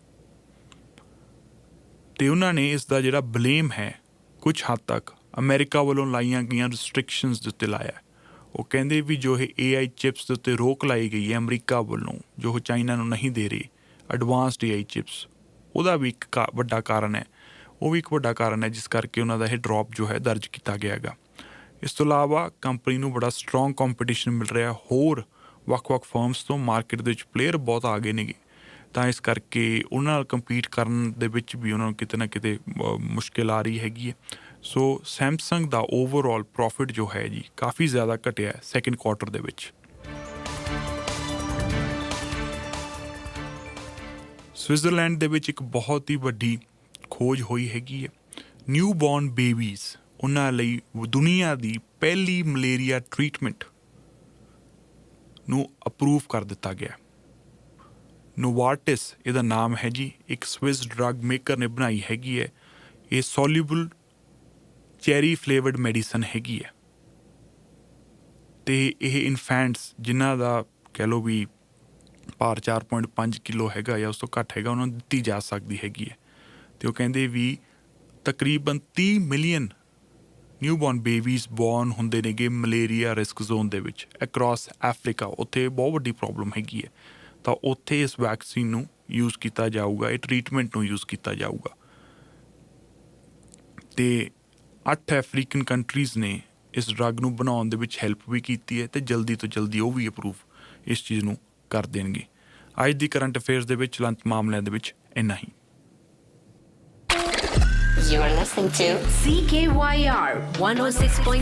A: ਅਤੇ ਉਹਨਾਂ ਨੇ ਇਸ ਦਾ ਜਿਹੜਾ ਬਲੇਮ ਹੈ ਕੁਝ ਹੱਦ ਤੱਕ ਅਮਰੀਕਾ ਵੱਲੋਂ ਲਾਈਆਂ ਗਈਆਂ ਰਿਸਟ੍ਰਿਕਸ਼ਨਸ ਦੇ ਉੱਤੇ ਲਾਇਆ। ਉਹ ਕਹਿੰਦੇ ਵੀ ਜੋ ਇਹ AI ਚਿਪਸ ਦੇ ਉੱਤੇ ਰੋਕ ਲਾਈ ਗਈ ਹੈ ਅਮਰੀਕਾ ਵੱਲੋਂ, ਜੋ ਉਹ ਚਾਈਨਾ ਨੂੰ ਨਹੀਂ ਦੇ ਰਹੀ ਐਡਵਾਂਸਡ AI ਚਿਪਸ, ਉਹਦਾ ਵੀ ਇੱਕ ਵੱਡਾ ਕਾਰਨ ਹੈ, ਉਹ ਵੀ ਇੱਕ ਵੱਡਾ ਕਾਰਨ ਹੈ ਜਿਸ ਕਰਕੇ ਉਹਨਾਂ ਦਾ ਇਹ ਡਰੋਪ ਜੋ ਹੈ ਦਰਜ ਕੀਤਾ ਗਿਆ ਹੈਗਾ। ਇਸ ਤੋਂ ਇਲਾਵਾ ਕੰਪਨੀ ਨੂੰ ਬੜਾ ਸਟਰੋਂਗ ਕੰਪੀਟੀਸ਼ਨ ਮਿਲ ਰਿਹਾ ਹੋਰ ਵੱਖ-ਵੱਖ ਫਰਮਸ ਤੋਂ, ਮਾਰਕੀਟ ਦੇ ਵਿੱਚ ਪਲੇਅਰ ਬਹੁਤ ਆ ਗਏ ਨੇਗੇ, ਤਾਂ ਇਸ ਕਰਕੇ ਉਹਨਾਂ ਨਾਲ ਕੰਪੀਟ ਕਰਨ ਦੇ ਵਿੱਚ ਵੀ ਉਹਨਾਂ ਨੂੰ ਕਿਤੇ ਨਾ ਕਿਤੇ ਮੁਸ਼ਕਿਲ ਆ ਰਹੀ ਹੈਗੀ ਹੈ। ਸੋ ਸੈਮਸੰਗ ਦਾ ਓਵਰਆਲ ਪ੍ਰੋਫਿਟ ਜੋ ਹੈ ਜੀ ਕਾਫੀ ਜ਼ਿਆਦਾ ਘਟਿਆ ਸੈਕਿੰਡ ਕੁਆਰਟਰ ਦੇ ਵਿੱਚ। ਸਵਿਟਜ਼ਰਲੈਂਡ ਦੇ ਵਿੱਚ ਇੱਕ ਬਹੁਤ ਹੀ ਵੱਡੀ ਖੋਜ ਹੋਈ ਹੈਗੀ ਹੈ। ਨਿਊ ਬੋਰਨ ਬੇਬੀਜ਼, ਉਹਨਾਂ ਲਈ ਦੁਨੀਆ ਦੀ ਪਹਿਲੀ ਮਲੇਰੀਆ ਟਰੀਟਮੈਂਟ ਨੂੰ ਅਪਰੂਵ ਕਰ ਦਿੱਤਾ ਗਿਆ। ਨੋਵਾਰਟਿਸ ਇਹਦਾ ਨਾਮ ਹੈ ਜੀ, ਇੱਕ ਸਵਿਸ ਡਰੱਗ ਮੇਕਰ ਨੇ ਬਣਾਈ ਹੈਗੀ ਹੈ। ਇਹ ਸੋਲਿਊਬਲ ਚੈਰੀ ਫਲੇਵਰਡ ਮੈਡੀਸਨ ਹੈਗੀ ਹੈ, ਅਤੇ ਇਹ ਇਨਫੈਂਟਸ ਜਿਨ੍ਹਾਂ ਦਾ ਕਹਿ ਲਓ ਵੀ ਭਾਰ 4.5 ਕਿਲੋ ਹੈਗਾ ਜਾਂ ਉਸ ਤੋਂ ਘੱਟ ਹੈਗਾ, ਉਹਨਾਂ ਨੂੰ ਦਿੱਤੀ ਜਾ ਸਕਦੀ ਹੈਗੀ ਹੈ। ਅਤੇ ਉਹ ਕਹਿੰਦੇ ਵੀ ਤਕਰੀਬਨ 30 ਮਿਲੀਅਨ ਨਿਊਬੋਰਨ ਬੇਬੀਜ਼ ਬੋਰਨ ਹੁੰਦੇ ਨੇਗੇ ਮਲੇਰੀਆ ਰਿਸਕ ਜ਼ੋਨ ਦੇ ਵਿੱਚ ਅਕ੍ਰੋਸ ਅਫਰੀਕਾ। ਉੱਥੇ ਬਹੁਤ ਵੱਡੀ ਪ੍ਰੋਬਲਮ ਹੈਗੀ ਹੈ, ਤਾਂ ਉੱਥੇ ਇਸ ਵੈਕਸੀਨ ਨੂੰ ਯੂਜ਼ ਕੀਤਾ ਜਾਊਗਾ, ਇਹ ਟਰੀਟਮੈਂਟ ਨੂੰ ਯੂਜ਼ ਕੀਤਾ ਜਾਊਗਾ। ਅਤੇ 8 ਅਫਰੀਕਨ ਕੰਟਰੀਜ਼ ਨੇ ਇਸ ਡਰੱਗ ਨੂੰ ਬਣਾਉਣ ਦੇ ਵਿੱਚ ਹੈਲਪ ਵੀ ਕੀਤੀ ਹੈ, ਅਤੇ ਜਲਦੀ ਤੋਂ ਜਲਦੀ ਉਹ ਵੀ ਅਪਰੂਵ ਇਸ ਚੀਜ਼ ਨੂੰ ਕਰ ਦੇਣਗੇ। ਅੱਜ ਦੀ ਕਰੰਟ ਅਫੇਅਰਸ ਦੇ ਵਿੱਚ ਚਲੰਤ ਮਾਮਲਿਆਂ ਦੇ ਵਿੱਚ ਇੰਨਾ ਹੀ।
L: You are listening to CKYR 106.7